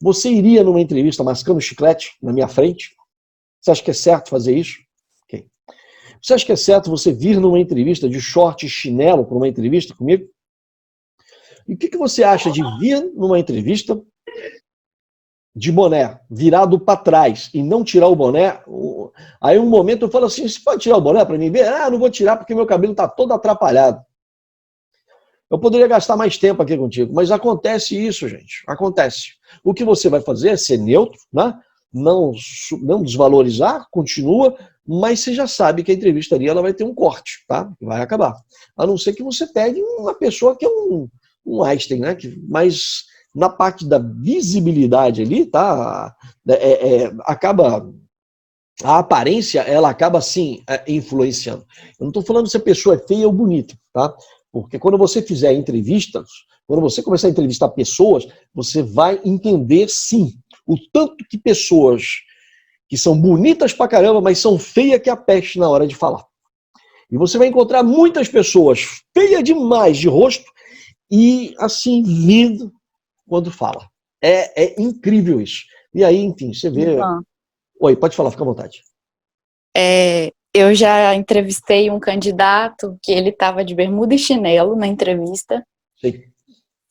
Você iria numa entrevista mascando chiclete na minha frente? Você acha que é certo fazer isso? Ok. Você acha que é certo você vir numa entrevista de short e chinelo para uma entrevista comigo? E o que você acha de vir numa entrevista de boné, virado para trás e não tirar o boné? Aí um momento eu falo assim, você pode tirar o boné para mim ver? Ah, não vou tirar porque meu cabelo está todo atrapalhado. Eu poderia gastar mais tempo aqui contigo, mas acontece isso, gente. Acontece. O que você vai fazer é ser neutro, né? Não desvalorizar, continua, mas você já sabe que a entrevista ali ela vai ter um corte, tá? Vai acabar. A não ser que você pegue uma pessoa que é um Einstein, né? Mas na parte da visibilidade ali, tá? Acaba... A aparência, ela acaba, sim, influenciando. Eu não estou falando se a pessoa é feia ou bonita, tá? Porque quando você fizer entrevistas, quando você começar a entrevistar pessoas, você vai entender, sim, o tanto que pessoas que são bonitas pra caramba, mas são feias que a peste na hora de falar. E você vai encontrar muitas pessoas feias demais de rosto e, assim, lindo quando fala. É incrível isso. E aí, enfim, você vê... Oi, pode falar, fica à vontade. Eu já entrevistei um candidato que ele estava de bermuda e chinelo na entrevista. Sim.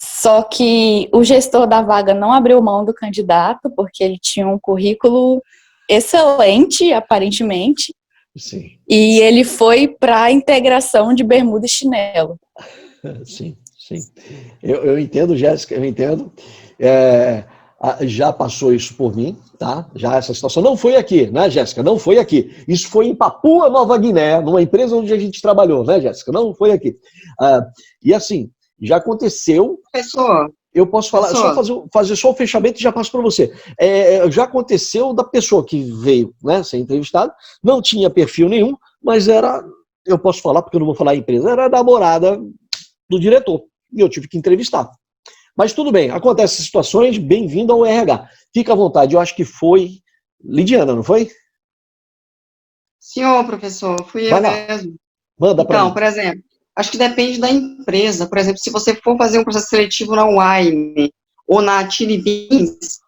Só que o gestor da vaga não abriu mão do candidato, porque ele tinha um currículo excelente, aparentemente. Sim. E ele foi para a integração de bermuda e chinelo. Sim, sim. Eu entendo, Jéssica, eu entendo. Já passou isso por mim, tá? Já essa situação não foi aqui, né, Jéssica? Não foi aqui. Isso foi em Papua Nova Guiné, numa empresa onde a gente trabalhou, né, Jéssica? Não foi aqui. E assim, já aconteceu. Professor, Eu posso falar, só fazer só o fechamento e já passo para você. Já aconteceu da pessoa que veio, né, ser entrevistada, não tinha perfil nenhum, mas era, eu posso falar porque eu não vou falar a empresa, era a namorada do diretor, e eu tive que entrevistar. Mas tudo bem, acontecem essas situações, bem-vindo ao RH. Fica à vontade, eu acho que foi Lidiana, não foi? Senhor professor, fui Vai eu lá, mesmo. manda para mim. Por exemplo, acho que depende da empresa. Por exemplo, se você for fazer um processo seletivo na Wine ou na Chili Beans,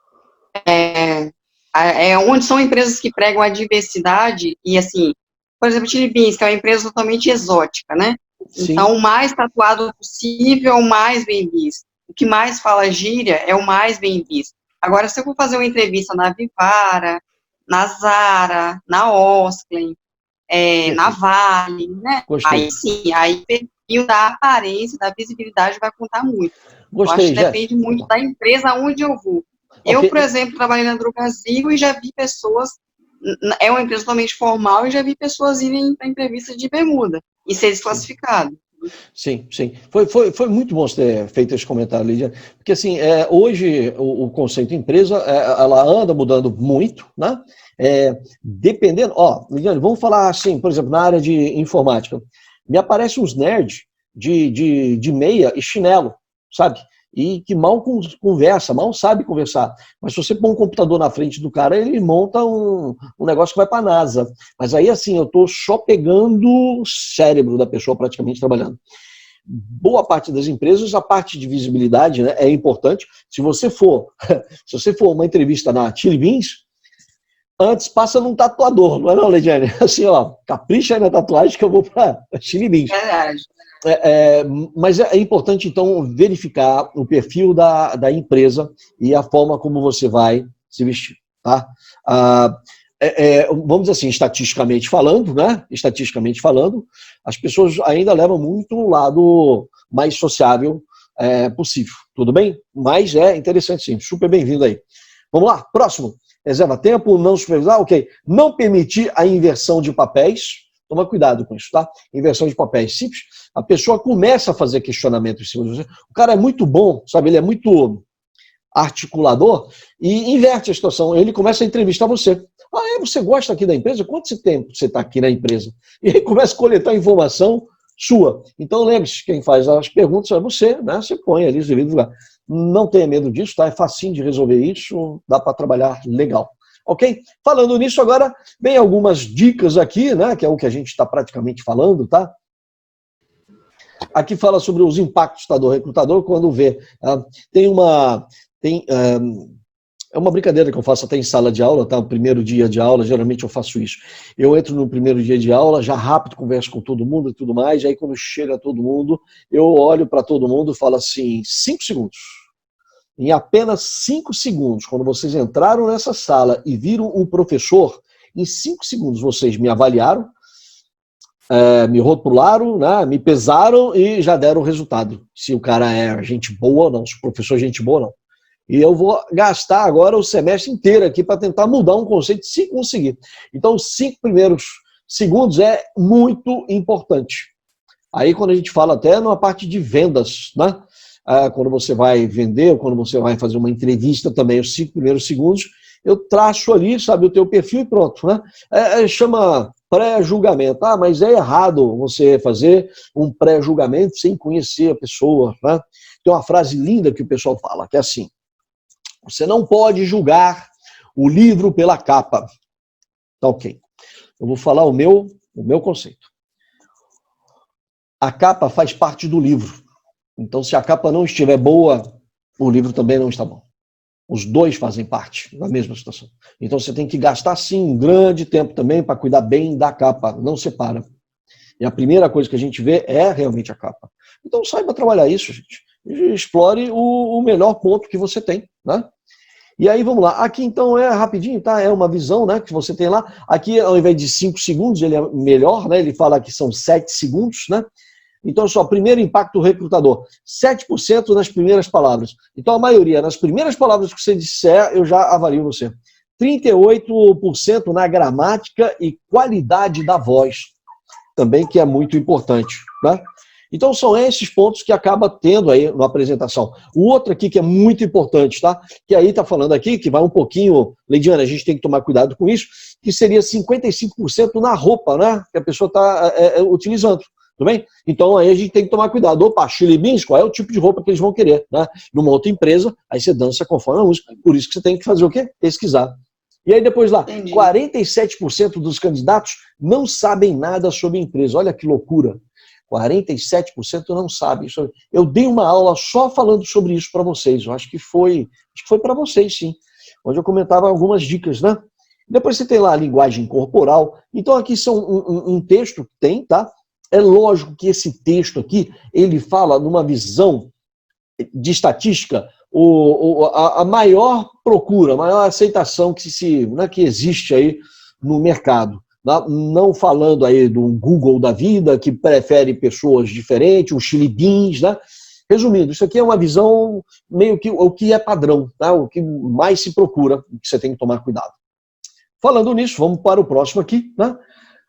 onde são empresas que pregam a diversidade e, assim, por exemplo, Chili Beans, que é uma empresa totalmente exótica, né? Sim. Então, o mais tatuado possível é o mais bem visto. O que mais fala gíria é o mais bem visto. Agora, se eu for fazer uma entrevista na Vivara, na Zara, na Osklen, na Vale, né? Gostei. Aí sim, aí o perfil da aparência, da visibilidade vai contar muito. Gostei, eu acho que depende muito da empresa onde eu vou. Okay. Eu, por exemplo, trabalhei na Drogasil e já vi pessoas, é uma empresa totalmente formal, e já vi pessoas irem para entrevista de bermuda e ser desclassificado. Sim, sim. Foi muito bom você ter feito esse comentário, Lídia, porque assim, hoje o conceito de empresa, ela anda mudando muito, né? Dependendo, Lidiane, vamos falar assim, por exemplo, na área de informática, me aparecem uns nerds de meia e chinelo, sabe? E que mal conversa, mal sabe conversar. Mas se você pôr um computador na frente do cara, ele monta um negócio que vai para a NASA. Mas aí, assim, eu estou só pegando o cérebro da pessoa praticamente trabalhando. Boa parte das empresas, a parte de visibilidade, né, é importante. Se você for uma entrevista na Chili Beans, antes passa num tatuador, não é não, Leidiane? Assim, capricha aí na tatuagem que eu vou para Chili Beans. Verdade. Mas é importante, então, verificar o perfil da empresa e a forma como você vai se vestir, tá? Vamos dizer assim, estatisticamente falando, né? Estatisticamente falando, as pessoas ainda levam muito o lado mais sociável possível, tudo bem? Mas é interessante sim, super bem-vindo aí. Vamos lá, próximo. Reserva tempo, não supervisar, ok. Não permitir a inversão de papéis. Toma cuidado com isso, tá? Inversão de papéis simples. A pessoa começa a fazer questionamento em cima de você. O cara é muito bom, sabe? Ele é muito articulador e inverte a situação. Ele começa a entrevistar você. Você gosta aqui da empresa? Quanto tempo você está aqui na empresa? E ele começa a coletar informação sua. Então, lembre-se, quem faz as perguntas é você, né? Você põe ali o lugar. Não tenha medo disso, tá? É facinho de resolver isso, dá para trabalhar legal. Ok? Falando nisso, agora vem algumas dicas aqui, né? Que é o que a gente está praticamente falando, tá? Aqui fala sobre os impactos do recrutador quando vê. É uma brincadeira que eu faço até em sala de aula, tá? O primeiro dia de aula, geralmente eu faço isso. Eu entro no primeiro dia de aula, já rápido converso com todo mundo e tudo mais, aí quando chega todo mundo, eu olho para todo mundo e falo assim, 5 segundos. Em apenas 5 segundos, quando vocês entraram nessa sala e viram o professor, em 5 segundos vocês me avaliaram, me rotularam, né, me pesaram e já deram o resultado. Se o cara é gente boa ou não, se o professor é gente boa ou não. E eu vou gastar agora o semestre inteiro aqui para tentar mudar um conceito, se conseguir. Então, os 5 primeiros segundos é muito importante. Aí, quando a gente fala até numa parte de vendas, né? Quando você vai vender, ou quando você vai fazer uma entrevista também, os 5 primeiros segundos, eu traço ali, sabe, o teu perfil e pronto, né? Chama pré-julgamento. Mas é errado você fazer um pré-julgamento sem conhecer a pessoa, né? Tem uma frase linda que o pessoal fala, que é assim, você não pode julgar o livro pela capa. Tá ok. Eu vou falar o meu conceito. A capa faz parte do livro. Então, se a capa não estiver boa, o livro também não está bom. Os dois fazem parte da mesma situação. Então, você tem que gastar, sim, um grande tempo também para cuidar bem da capa. Não separa. E a primeira coisa que a gente vê é realmente a capa. Então, saiba trabalhar isso, gente. E explore o melhor ponto que você tem, né? E aí, vamos lá. Aqui, então, é rapidinho, tá? É uma visão, né, que você tem lá. Aqui, ao invés de 5 segundos, ele é melhor, né? Ele fala que são 7 segundos, né? Então, só, primeiro impacto do recrutador, 7% nas primeiras palavras. Então, a maioria, nas primeiras palavras que você disser, eu já avalio você. 38% na gramática e qualidade da voz, também que é muito importante, né? Então são esses pontos que acaba tendo aí na apresentação. O outro aqui que é muito importante, tá? Que aí está falando aqui, que vai um pouquinho, Leidiana, a gente tem que tomar cuidado com isso, que seria 55% na roupa, né? Que a pessoa está utilizando. Tudo bem? Então aí a gente tem que tomar cuidado. Opa, Chili Beans, qual é o tipo de roupa que eles vão querer, né? Numa outra empresa, aí você dança conforme a música. Por isso que você tem que fazer o quê? Pesquisar. E aí depois lá, Entendi. 47% dos candidatos não sabem nada sobre a empresa. Olha que loucura. 47% não sabem. Eu dei uma aula só falando sobre isso para vocês. Eu acho que foi para vocês, sim. Onde eu comentava algumas dicas, né? Depois você tem lá a linguagem corporal. Então aqui são um texto que tem, tá? É lógico que esse texto aqui, ele fala numa visão de estatística, a maior procura, a maior aceitação que existe aí no mercado. Não falando aí do Google da vida, que prefere pessoas diferentes, um Chili Beans, né? Resumindo, isso aqui é uma visão meio que o que é padrão, tá? O que mais se procura, que você tem que tomar cuidado. Falando nisso, vamos para o próximo aqui, né?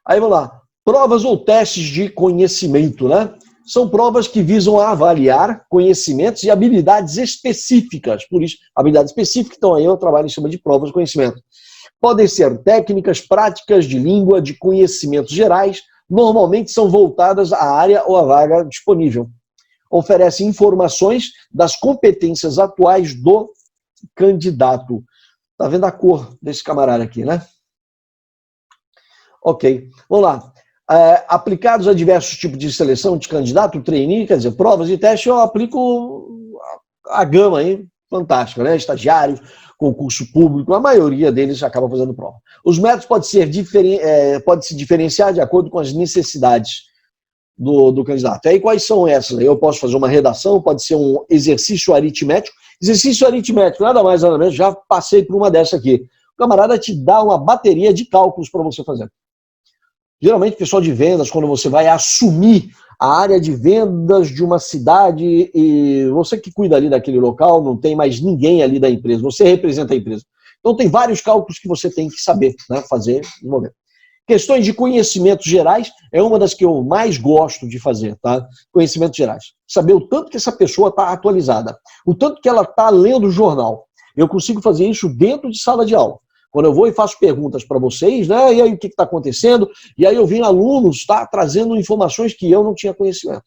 Aí vamos lá. Provas ou testes de conhecimento, né? São provas que visam a avaliar conhecimentos e habilidades específicas. Por isso, habilidades específicas, então aí eu trabalho em cima de provas de conhecimento. Podem ser técnicas, práticas de língua, de conhecimentos gerais, normalmente são voltadas à área ou à vaga disponível. Oferece informações das competências atuais do candidato. Tá vendo a cor desse camarada aqui, né? Ok, vamos lá. Aplicados a diversos tipos de seleção de candidato, trainee, quer dizer, provas e testes, eu aplico a gama aí, fantástica, né? Estagiários, concurso público, a maioria deles acaba fazendo prova. Os métodos podem se diferenciar de acordo com as necessidades do candidato. Aí quais são essas? Eu posso fazer uma redação, pode ser um exercício aritmético. Exercício aritmético, nada mais nada menos, já passei por uma dessa aqui. O camarada te dá uma bateria de cálculos para você fazer. Geralmente, pessoal de vendas, quando você vai assumir a área de vendas de uma cidade e você que cuida ali daquele local, não tem mais ninguém ali da empresa, você representa a empresa. Então, tem vários cálculos que você tem que saber, né, fazer no momento. Questões de conhecimentos gerais é uma das que eu mais gosto de fazer, tá? Conhecimentos gerais. Saber o tanto que essa pessoa está atualizada, o tanto que ela está lendo o jornal. Eu consigo fazer isso dentro de sala de aula. Quando eu vou e faço perguntas para vocês, né? E aí o que está acontecendo? E aí eu vi alunos trazendo informações que eu não tinha conhecimento.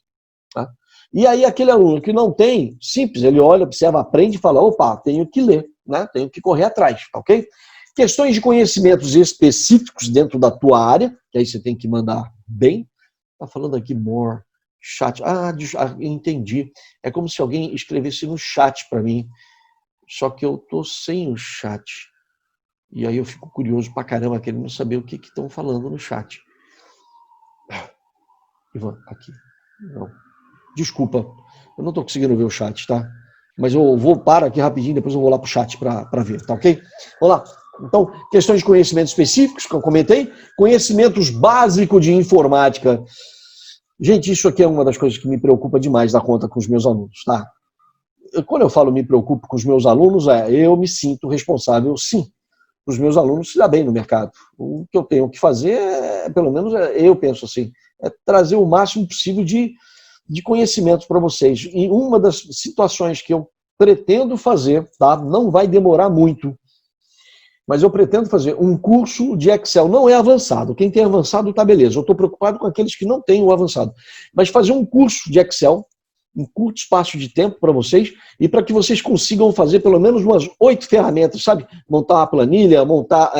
Tá? E aí aquele aluno que não tem, simples, ele olha, observa, aprende e fala, opa, tenho que ler, né? Tenho que correr atrás, ok? Questões de conhecimentos específicos dentro da tua área, que aí você tem que mandar bem. Está falando aqui more, chat. Entendi. É como se alguém escrevesse no chat para mim, só que eu tô sem o chat. E aí eu fico curioso pra caramba, querendo saber o que estão falando no chat. Ivan, aqui. Não. Desculpa, eu não tô conseguindo ver o chat, tá? Mas eu vou parar aqui rapidinho, depois eu vou lá pro chat pra ver, tá ok? Vamos lá. Então, questões de conhecimentos específicos, que eu comentei. Conhecimentos básicos de informática. Gente, isso aqui é uma das coisas que me preocupa demais da conta com os meus alunos, tá? Quando eu falo me preocupo com os meus alunos, eu me sinto responsável, sim, os meus alunos se dá bem no mercado. O que eu tenho que fazer, pelo menos eu penso assim, é trazer o máximo possível de conhecimentos para vocês. E uma das situações que eu pretendo fazer, tá? Não vai demorar muito, mas eu pretendo fazer um curso de Excel. Não é avançado. Quem tem avançado tá beleza. Eu estou preocupado com aqueles que não têm o avançado. Mas fazer um curso de Excel em curto espaço de tempo para vocês e para que vocês consigam fazer pelo menos umas 8 ferramentas, sabe? Montar uma planilha, montar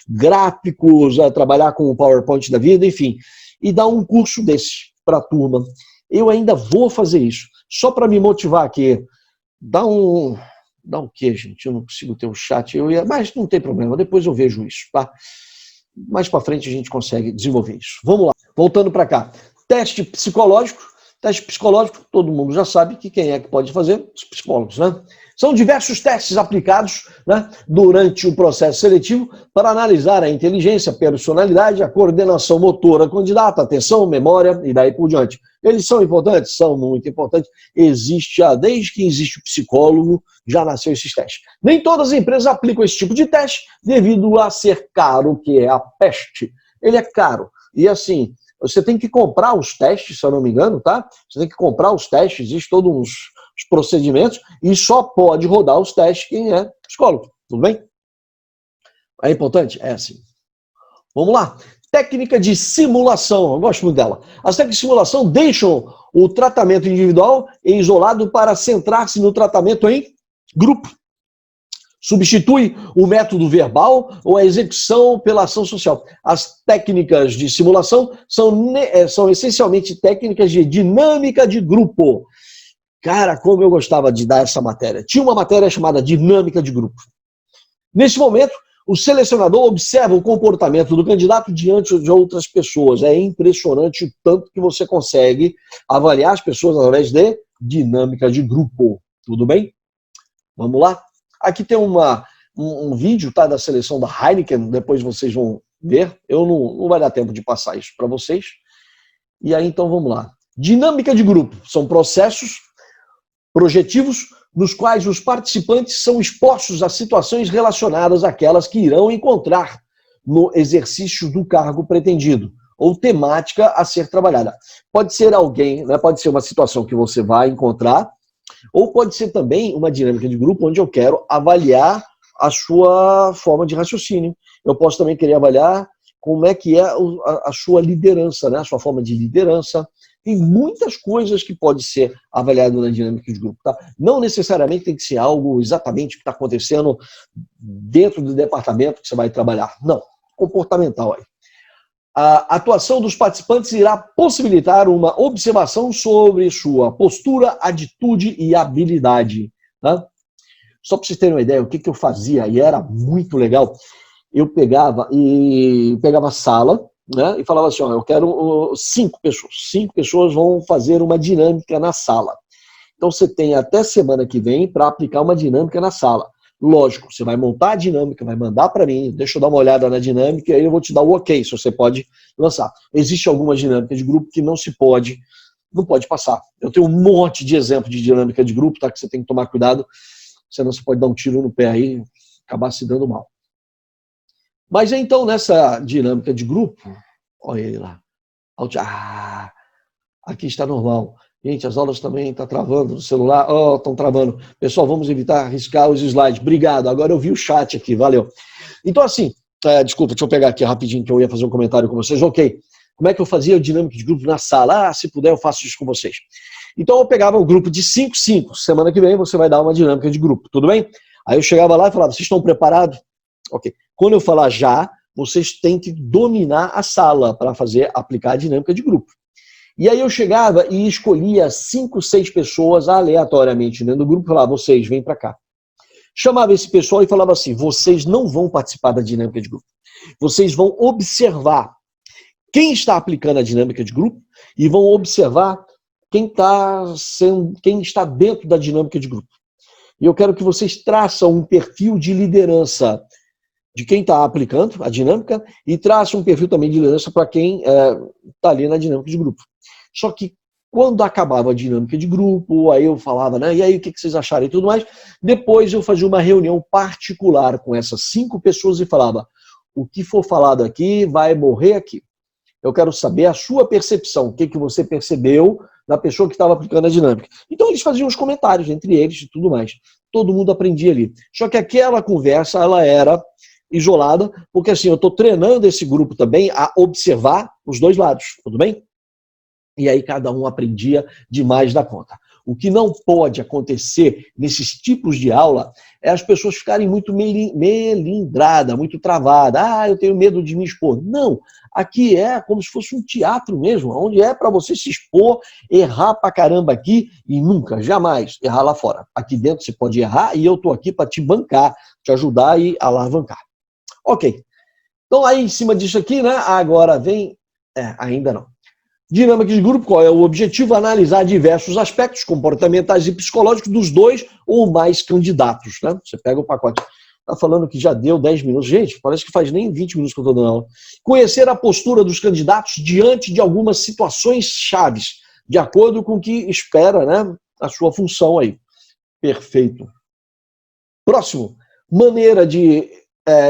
gráficos, trabalhar com o PowerPoint da vida, enfim. E dar um curso desse para a turma. Eu ainda vou fazer isso. Só para me motivar aqui. Dá o quê, gente? Eu não consigo ter o chat. Mas não tem problema, depois eu vejo isso, tá? Mais para frente a gente consegue desenvolver isso. Vamos lá. Voltando para cá. Teste psicológico. Teste psicológico, todo mundo já sabe que quem é que pode fazer? Os psicólogos, né? São diversos testes aplicados, né, durante o processo seletivo para analisar a inteligência, a personalidade, a coordenação motora candidata, atenção, memória e daí por diante. Eles são importantes? São muito importantes. Desde que existe o psicólogo, já nasceu esses testes. Nem todas as empresas aplicam esse tipo de teste devido a ser caro, que é a peste. Ele é caro. E assim, Você tem que comprar os testes, se eu não me engano, tá? Você tem que comprar os testes, existe todos os procedimentos, e só pode rodar os testes quem é psicólogo, tudo bem? É importante? É assim. Vamos lá. Técnica de simulação, eu gosto muito dela. As técnicas de simulação deixam o tratamento individual e isolado para centrar-se no tratamento em grupo. Substitui o método verbal ou a execução pela ação social. As técnicas de simulação são essencialmente técnicas de dinâmica de grupo. Cara, como eu gostava de dar essa matéria. Tinha uma matéria chamada dinâmica de grupo. Nesse momento, o selecionador observa o comportamento do candidato diante de outras pessoas. É impressionante o tanto que você consegue avaliar as pessoas através de dinâmica de grupo. Tudo bem? Vamos lá? Aqui tem um vídeo, tá, da seleção da Heineken, depois vocês vão ver. Eu não vai dar tempo de passar isso para vocês. E aí, então, vamos lá. Dinâmica de grupo. São processos projetivos nos quais os participantes são expostos a situações relacionadas àquelas que irão encontrar no exercício do cargo pretendido, ou temática a ser trabalhada. Pode ser alguém, né, pode ser uma situação que você vai encontrar, ou pode ser também uma dinâmica de grupo onde eu quero avaliar a sua forma de raciocínio. Eu posso também querer avaliar como é que é a sua liderança, né, a sua forma de liderança. Tem muitas coisas que pode ser avaliado na dinâmica de grupo. Tá? Não necessariamente tem que ser algo exatamente que está acontecendo dentro do departamento que você vai trabalhar. Não, comportamental. Aí. A atuação dos participantes irá possibilitar uma observação sobre sua postura, atitude e habilidade. Tá? Só para vocês terem uma ideia, o que eu fazia, e era muito legal, eu pegava a sala, né, e falava assim, ó, eu quero 5 pessoas. 5 pessoas vão fazer uma dinâmica na sala. Então você tem até semana que vem para aplicar uma dinâmica na sala. Lógico, você vai montar a dinâmica, vai mandar para mim, deixa eu dar uma olhada na dinâmica e aí eu vou te dar o ok, se você pode lançar. Existe alguma dinâmica de grupo que não pode passar. Eu tenho um monte de exemplo de dinâmica de grupo, tá, que você tem que tomar cuidado, senão você pode dar um tiro no pé aí e acabar se dando mal. Mas então, nessa dinâmica de grupo, olha ele lá. Aqui está normal. Gente, as aulas também estão travando no celular. Estão travando. Pessoal, vamos evitar arriscar os slides. Obrigado. Agora eu vi o chat aqui. Valeu. Então, assim, desculpa, deixa eu pegar aqui rapidinho que eu ia fazer um comentário com vocês. Ok. Como é que eu fazia a dinâmica de grupo na sala? Se puder, eu faço isso com vocês. Então, eu pegava um grupo de 5. Semana que vem você vai dar uma dinâmica de grupo. Tudo bem? Aí eu chegava lá e falava, vocês estão preparados? Ok. Quando eu falar já, vocês têm que dominar a sala para aplicar a dinâmica de grupo. E aí eu chegava e escolhia 5, 6 pessoas aleatoriamente dentro do grupo e falava, vocês, vêm para cá. Chamava esse pessoal e falava assim, vocês não vão participar da dinâmica de grupo. Vocês vão observar quem está aplicando a dinâmica de grupo e vão observar quem está dentro da dinâmica de grupo. E eu quero que vocês traçam um perfil de liderança de quem está aplicando a dinâmica e traçam um perfil também de liderança para quem está ali na dinâmica de grupo. Só que quando acabava a dinâmica de grupo, aí eu falava, né, e aí o que vocês acharam e tudo mais, depois eu fazia uma reunião particular com essas 5 pessoas e falava, o que for falado aqui vai morrer aqui. Eu quero saber a sua percepção, o que você percebeu da pessoa que estava aplicando a dinâmica. Então eles faziam os comentários entre eles e tudo mais. Todo mundo aprendia ali. Só que aquela conversa, ela era isolada, porque assim, eu estou treinando esse grupo também a observar os dois lados, tudo bem? E aí cada um aprendia demais da conta. O que não pode acontecer nesses tipos de aula é as pessoas ficarem muito melindradas, muito travadas. Eu tenho medo de me expor. Não, aqui é como se fosse um teatro mesmo, onde é para você se expor, errar pra caramba aqui e nunca, jamais errar lá fora. Aqui dentro você pode errar e eu estou aqui para te bancar, te ajudar e alavancar. Ok. Então aí em cima disso aqui, né, agora vem... ainda não. Dinâmica de grupo, qual é o objetivo? Analisar diversos aspectos comportamentais e psicológicos dos 2 ou mais candidatos. Né? Você pega o pacote. Está falando que já deu 10 minutos. Gente, parece que faz nem 20 minutos que eu estou dando aula. Conhecer a postura dos candidatos diante de algumas situações chaves, de acordo com o que espera, né, a sua função aí. Perfeito. Próximo. Maneira de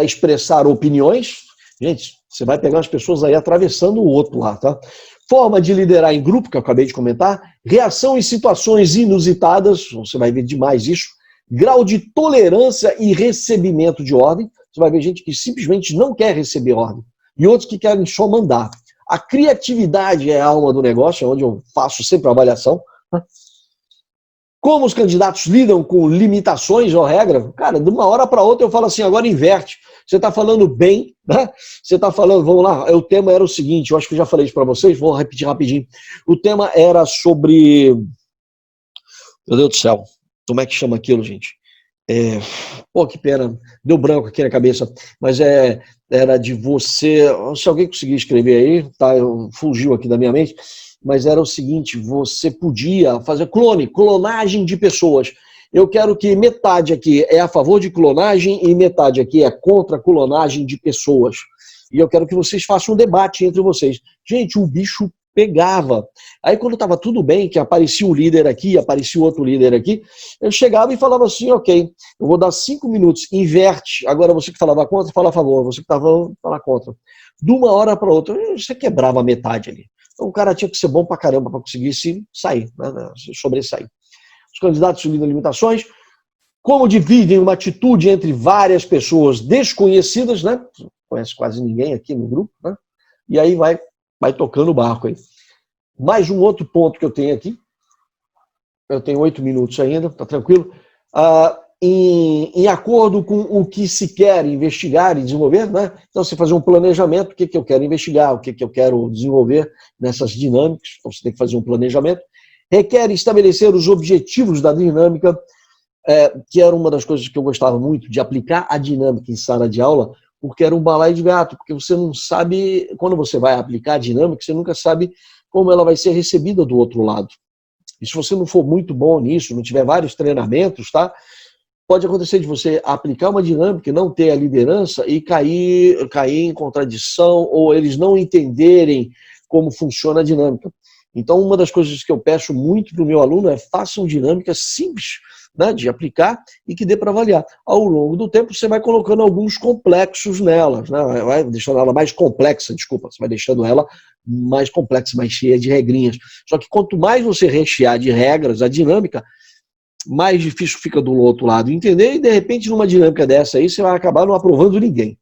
expressar opiniões. Gente, Você vai pegar as pessoas aí atravessando o outro lá, tá? Forma de liderar em grupo, que eu acabei de comentar. Reação em situações inusitadas, você vai ver demais isso. Grau de tolerância e recebimento de ordem. Você vai ver gente que simplesmente não quer receber ordem. E outros que querem só mandar. A criatividade é a alma do negócio, é onde eu faço sempre a avaliação. Como os candidatos lidam com limitações ou regra? Cara, de uma hora para outra eu falo assim, agora inverte. Você está falando bem, né? Você está falando, vamos lá, o tema era o seguinte, eu acho que eu já falei isso para vocês, vou repetir rapidinho. O tema era sobre... Meu Deus do céu, como é que chama aquilo, gente? Pô, que pena, deu branco aqui na cabeça, mas era de você... Se alguém conseguir escrever aí, tá? Fugiu aqui da minha mente, mas era o seguinte, você podia fazer clonagem de pessoas. Eu quero que metade aqui é a favor de clonagem e metade aqui é contra a clonagem de pessoas. E eu quero que vocês façam um debate entre vocês. Gente, o bicho pegava. Aí quando estava tudo bem, que aparecia um líder aqui, aparecia outro líder aqui, eu chegava e falava assim, ok, eu vou dar 5 minutos, inverte. Agora você que falava contra, fala a favor. Você que estava, fala contra. De uma hora para outra, você quebrava a metade ali. Então o cara tinha que ser bom pra caramba para conseguir se sair, né, se sobressair. Os candidatos lidam limitações, como dividem uma atitude entre várias pessoas desconhecidas, né? Não conhece quase ninguém aqui no grupo, né? E aí vai tocando o barco aí. Mais um outro ponto que eu tenho aqui, eu tenho 8 minutos ainda, tá tranquilo? Em acordo com o que se quer investigar e desenvolver, né? Então você fazer um planejamento, o que eu quero investigar, o que eu quero desenvolver nessas dinâmicas, então você tem que fazer um planejamento. Requer estabelecer os objetivos da dinâmica, que era uma das coisas que eu gostava muito, de aplicar a dinâmica em sala de aula, porque era um balaio de gato, porque você não sabe, quando você vai aplicar a dinâmica, você nunca sabe como ela vai ser recebida do outro lado. E se você não for muito bom nisso, não tiver vários treinamentos, tá? Pode acontecer de você aplicar uma dinâmica e não ter a liderança e cair em contradição, ou eles não entenderem como funciona a dinâmica. Então, uma das coisas que eu peço muito para o meu aluno é façam dinâmicas simples, né, de aplicar e que dê para avaliar. Ao longo do tempo, você vai colocando alguns complexos nelas, né, vai deixando ela mais complexa, desculpa, você vai deixando ela mais complexa, mais cheia de regrinhas. Só que quanto mais você rechear de regras a dinâmica, mais difícil fica do outro lado entender e, de repente, numa dinâmica dessa aí, você vai acabar não aprovando ninguém.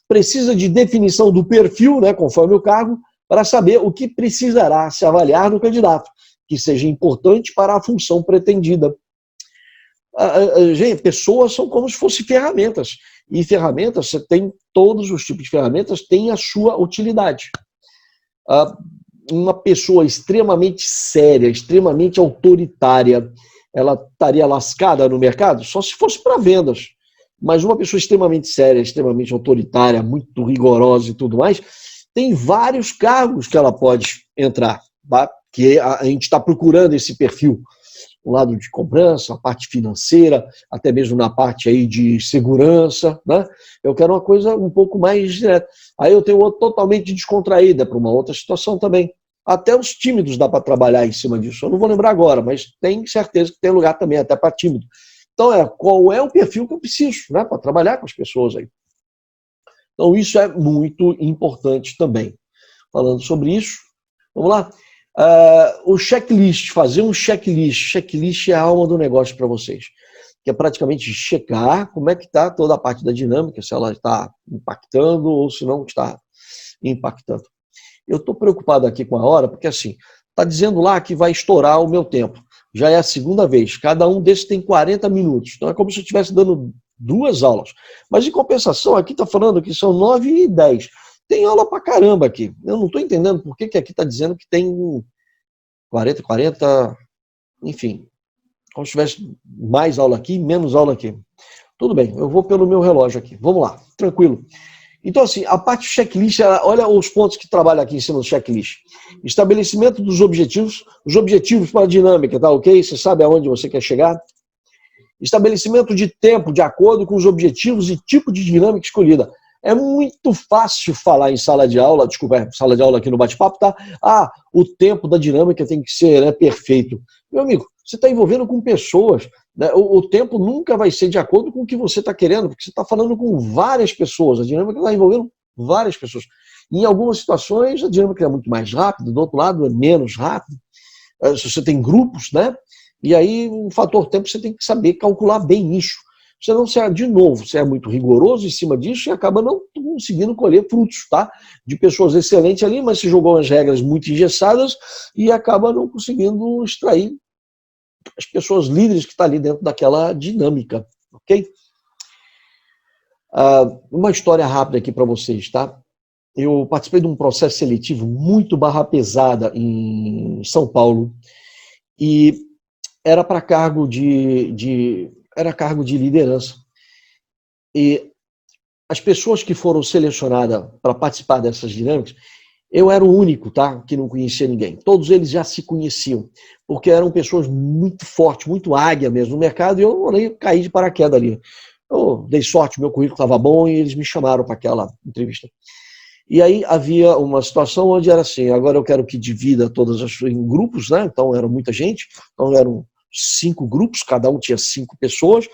Precisa de definição do perfil, né, conforme o cargo, para saber o que precisará se avaliar no candidato, que seja importante para a função pretendida. Gente, pessoas são como se fossem ferramentas, e ferramentas, você tem todos os tipos de ferramentas, têm a sua utilidade. Uma pessoa extremamente séria, extremamente autoritária, ela estaria lascada no mercado? Só se fosse para vendas. Mas uma pessoa extremamente séria, extremamente autoritária, muito rigorosa e tudo mais, tem vários cargos que ela pode entrar, tá? Que a gente está procurando esse perfil. O lado de cobrança, a parte financeira, até mesmo na parte aí de segurança, né? Eu quero uma coisa um pouco mais direta. Aí eu tenho outra totalmente descontraída para uma outra situação também. Até os tímidos dá para trabalhar em cima disso. Eu não vou lembrar agora, mas tenho certeza que tem lugar também até para tímido. Então, qual é o perfil que eu preciso, né, para trabalhar com as pessoas aí? Então, isso é muito importante também. Falando sobre isso, vamos lá? O checklist, fazer um checklist. Checklist é a alma do negócio para vocês. Que é praticamente checar como é que está toda a parte da dinâmica, se ela está impactando ou se não está impactando. Eu estou preocupado aqui com a hora, porque assim, está dizendo lá que vai estourar o meu tempo. Já é a segunda vez. Cada um desses tem 40 minutos. Então é como se eu estivesse dando 2 aulas. Mas em compensação, aqui está falando que são 9h10. Tem aula pra caramba aqui. Eu não estou entendendo por que aqui está dizendo que tem 40, enfim. Como se tivesse mais aula aqui, menos aula aqui. Tudo bem, eu vou pelo meu relógio aqui. Vamos lá, tranquilo. Então, assim, a parte checklist, olha os pontos que trabalha aqui em cima do checklist. Estabelecimento dos objetivos, os objetivos para a dinâmica, tá ok? Você sabe aonde você quer chegar? Estabelecimento de tempo de acordo com os objetivos e tipo de dinâmica escolhida. É muito fácil falar em sala de aula, desculpa, sala de aula aqui no bate-papo, tá? O tempo da dinâmica tem que ser, né, perfeito. Meu amigo, você está envolvendo com pessoas, né? O tempo nunca vai ser de acordo com o que você está querendo, porque você está falando com várias pessoas, a dinâmica está envolvendo várias pessoas. Em algumas situações, a dinâmica é muito mais rápida, do outro lado é menos rápido. Se você tem grupos, né? E aí, o fator tempo, você tem que saber calcular bem isso. Senão, de novo, você é muito rigoroso em cima disso e acaba não conseguindo colher frutos, tá? De pessoas excelentes ali, mas se jogou umas regras muito engessadas e acaba não conseguindo extrair as pessoas líderes que estão ali dentro daquela dinâmica, ok? Uma história rápida aqui para vocês, tá? Eu participei de um processo seletivo muito barra pesada em São Paulo e era para cargo era cargo de liderança. E as pessoas que foram selecionadas para participar dessas dinâmicas, eu era o único, tá, que não conhecia ninguém. Todos eles já se conheciam, porque eram pessoas muito fortes, muito águia mesmo no mercado, e eu nem caí de paraquedas ali. Eu dei sorte, meu currículo estava bom, e eles me chamaram para aquela entrevista. E aí havia uma situação onde era assim, agora eu quero que divida todas em grupos, né? Então era muita gente, então eram 5 grupos, cada um tinha 5 pessoas,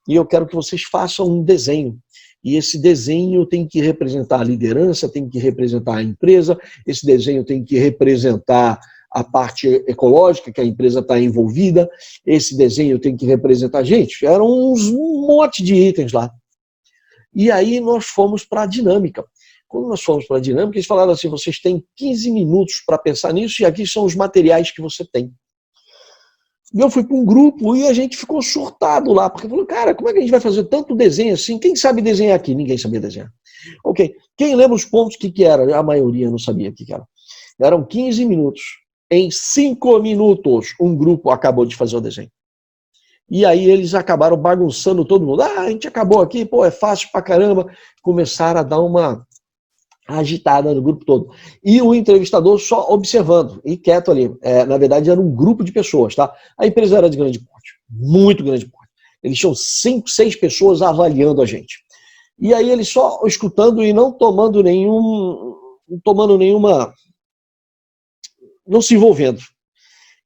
e eu quero que vocês façam um desenho. E esse desenho tem que representar a liderança, tem que representar a empresa, esse desenho tem que representar a parte ecológica que a empresa está envolvida, esse desenho tem que representar... Gente, eram um monte de itens lá. E aí nós fomos para a dinâmica. Quando nós fomos para a dinâmica, eles falaram assim, vocês têm 15 minutos para pensar nisso e aqui são os materiais que você tem. E eu fui para um grupo e a gente ficou surtado lá, porque falou, cara, como é que a gente vai fazer tanto desenho assim? Quem sabe desenhar aqui? Ninguém sabia desenhar. Ok, quem lembra os pontos, o que era? A maioria não sabia o que era. Eram 15 minutos. Em 5 minutos, um grupo acabou de fazer o desenho. E aí eles acabaram bagunçando todo mundo. A gente acabou aqui, pô, é fácil pra caramba. Começaram a dar uma agitada no grupo todo. E o entrevistador só observando, e quieto ali. Na verdade, era um grupo de pessoas, tá? A empresa era de grande porte, muito grande porte. Eles tinham 5, 6 pessoas avaliando a gente. E aí eles só escutando e não tomando nenhuma... não se envolvendo.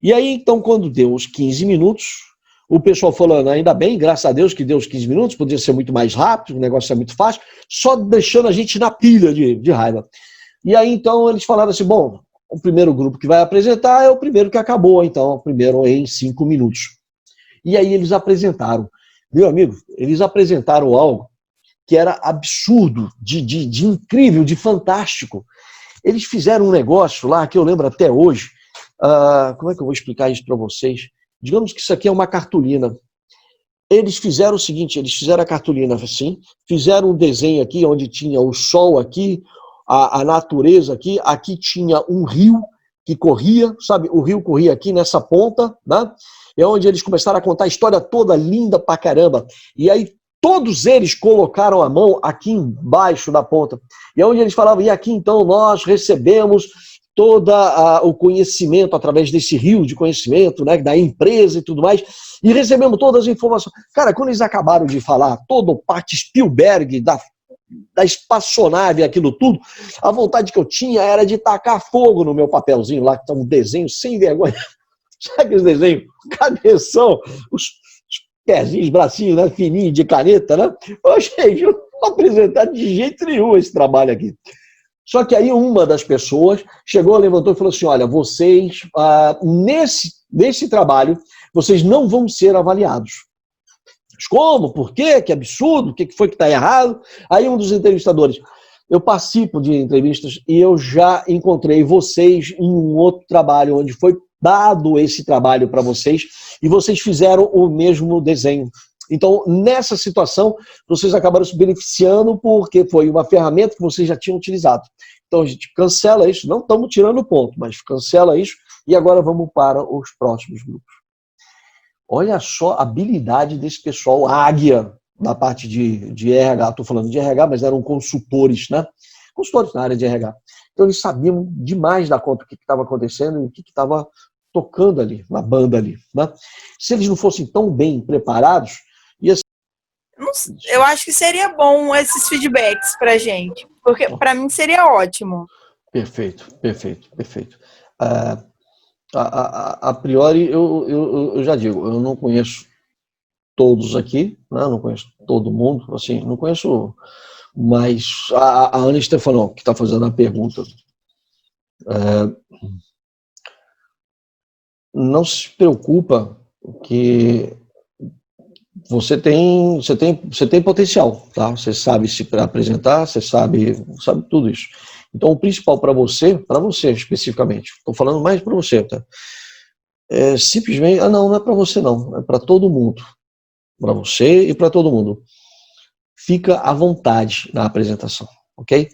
E aí, então, quando deu os 15 minutos, o pessoal falando, ainda bem, graças a Deus que deu os 15 minutos, podia ser muito mais rápido, o negócio é muito fácil, só deixando a gente na pilha de raiva. E aí, então, eles falaram assim, bom, o primeiro grupo que vai apresentar é o primeiro que acabou, então, o primeiro em 5 minutos. E aí eles apresentaram. Meu amigo, eles apresentaram algo que era absurdo, de incrível, de fantástico. Eles fizeram um negócio lá, que eu lembro até hoje, como é que eu vou explicar isso para vocês? Digamos que isso aqui é uma cartolina. Eles fizeram o seguinte, eles fizeram a cartolina assim, fizeram um desenho aqui, onde tinha o sol aqui, a natureza aqui tinha um rio que corria, sabe? O rio corria aqui nessa ponta, né? É onde eles começaram a contar a história toda linda pra caramba. E aí todos eles colocaram a mão aqui embaixo da ponta. E é onde eles falavam, e aqui então nós recebemos todo o conhecimento através desse rio de conhecimento, né, da empresa e tudo mais, e recebemos todas as informações. Cara, quando eles acabaram de falar toda a parte Spielberg, da espaçonave, aquilo tudo, a vontade que eu tinha era de tacar fogo no meu papelzinho lá, que tá um desenho sem vergonha. Sabe aqueles desenhos? Cabeção, os pezinhos, bracinhos, né, fininho, de caneta, né? Gente, eu não vou apresentar de jeito nenhum esse trabalho aqui. Só que aí uma das pessoas chegou, levantou e falou assim, olha, vocês, nesse trabalho, vocês não vão ser avaliados. Mas como? Por quê? Que absurdo? O que foi que está errado? Aí um dos entrevistadores, eu participo de entrevistas e eu já encontrei vocês em um outro trabalho, onde foi dado esse trabalho para vocês e vocês fizeram o mesmo desenho. Então, nessa situação, vocês acabaram se beneficiando porque foi uma ferramenta que vocês já tinham utilizado. Então, a gente cancela isso, não estamos tirando ponto, mas cancela isso e agora vamos para os próximos grupos. Olha só a habilidade desse pessoal águia na parte de RH. Estou falando de RH, mas eram consultores, né? Consultores na área de RH. Então, eles sabiam demais da conta o que estava acontecendo e o que estava tocando ali, na banda ali, né? Se eles não fossem tão bem preparados, eu acho que seria bom esses feedbacks pra gente, porque para mim seria ótimo. Perfeito, perfeito, perfeito. A priori, eu já digo, eu não conheço todos aqui, né? Não conheço todo mundo, assim, não conheço, mas a Ana Stefanon, que está fazendo a pergunta, não se preocupa que você tem potencial, tá? Você sabe se apresentar, você sabe tudo isso. Então, o principal para você especificamente, estou falando mais para você, tá? É simplesmente, não é para você não, é para todo mundo. Para você e para todo mundo. Fica à vontade na apresentação, ok?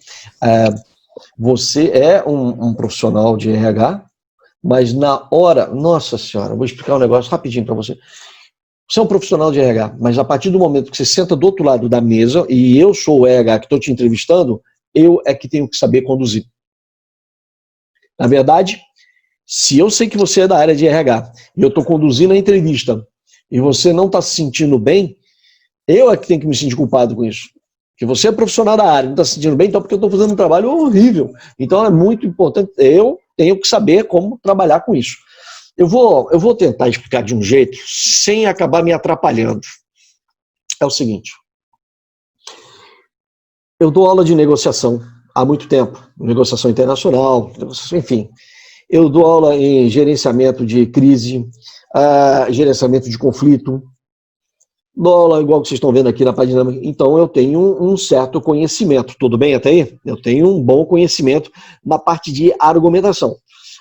Você é um profissional de RH, mas na hora, nossa senhora, vou explicar um negócio rapidinho para você. Você é um profissional de RH, mas a partir do momento que você senta do outro lado da mesa, e eu sou o RH que estou te entrevistando, eu é que tenho que saber conduzir. Na verdade, se eu sei que você é da área de RH, e eu estou conduzindo a entrevista, e você não está se sentindo bem, eu é que tenho que me sentir culpado com isso. Porque você é profissional da área, não está se sentindo bem, então porque eu estou fazendo um trabalho horrível. Então é muito importante, eu tenho que saber como trabalhar com isso. Eu vou tentar explicar de um jeito sem acabar me atrapalhando. É o seguinte. Eu dou aula de negociação há muito tempo. Negociação internacional, enfim. Eu dou aula em gerenciamento de crise, gerenciamento de conflito. Dou aula igual que vocês estão vendo aqui na página. Então eu tenho um certo conhecimento. Tudo bem até aí? Eu tenho um bom conhecimento na parte de argumentação.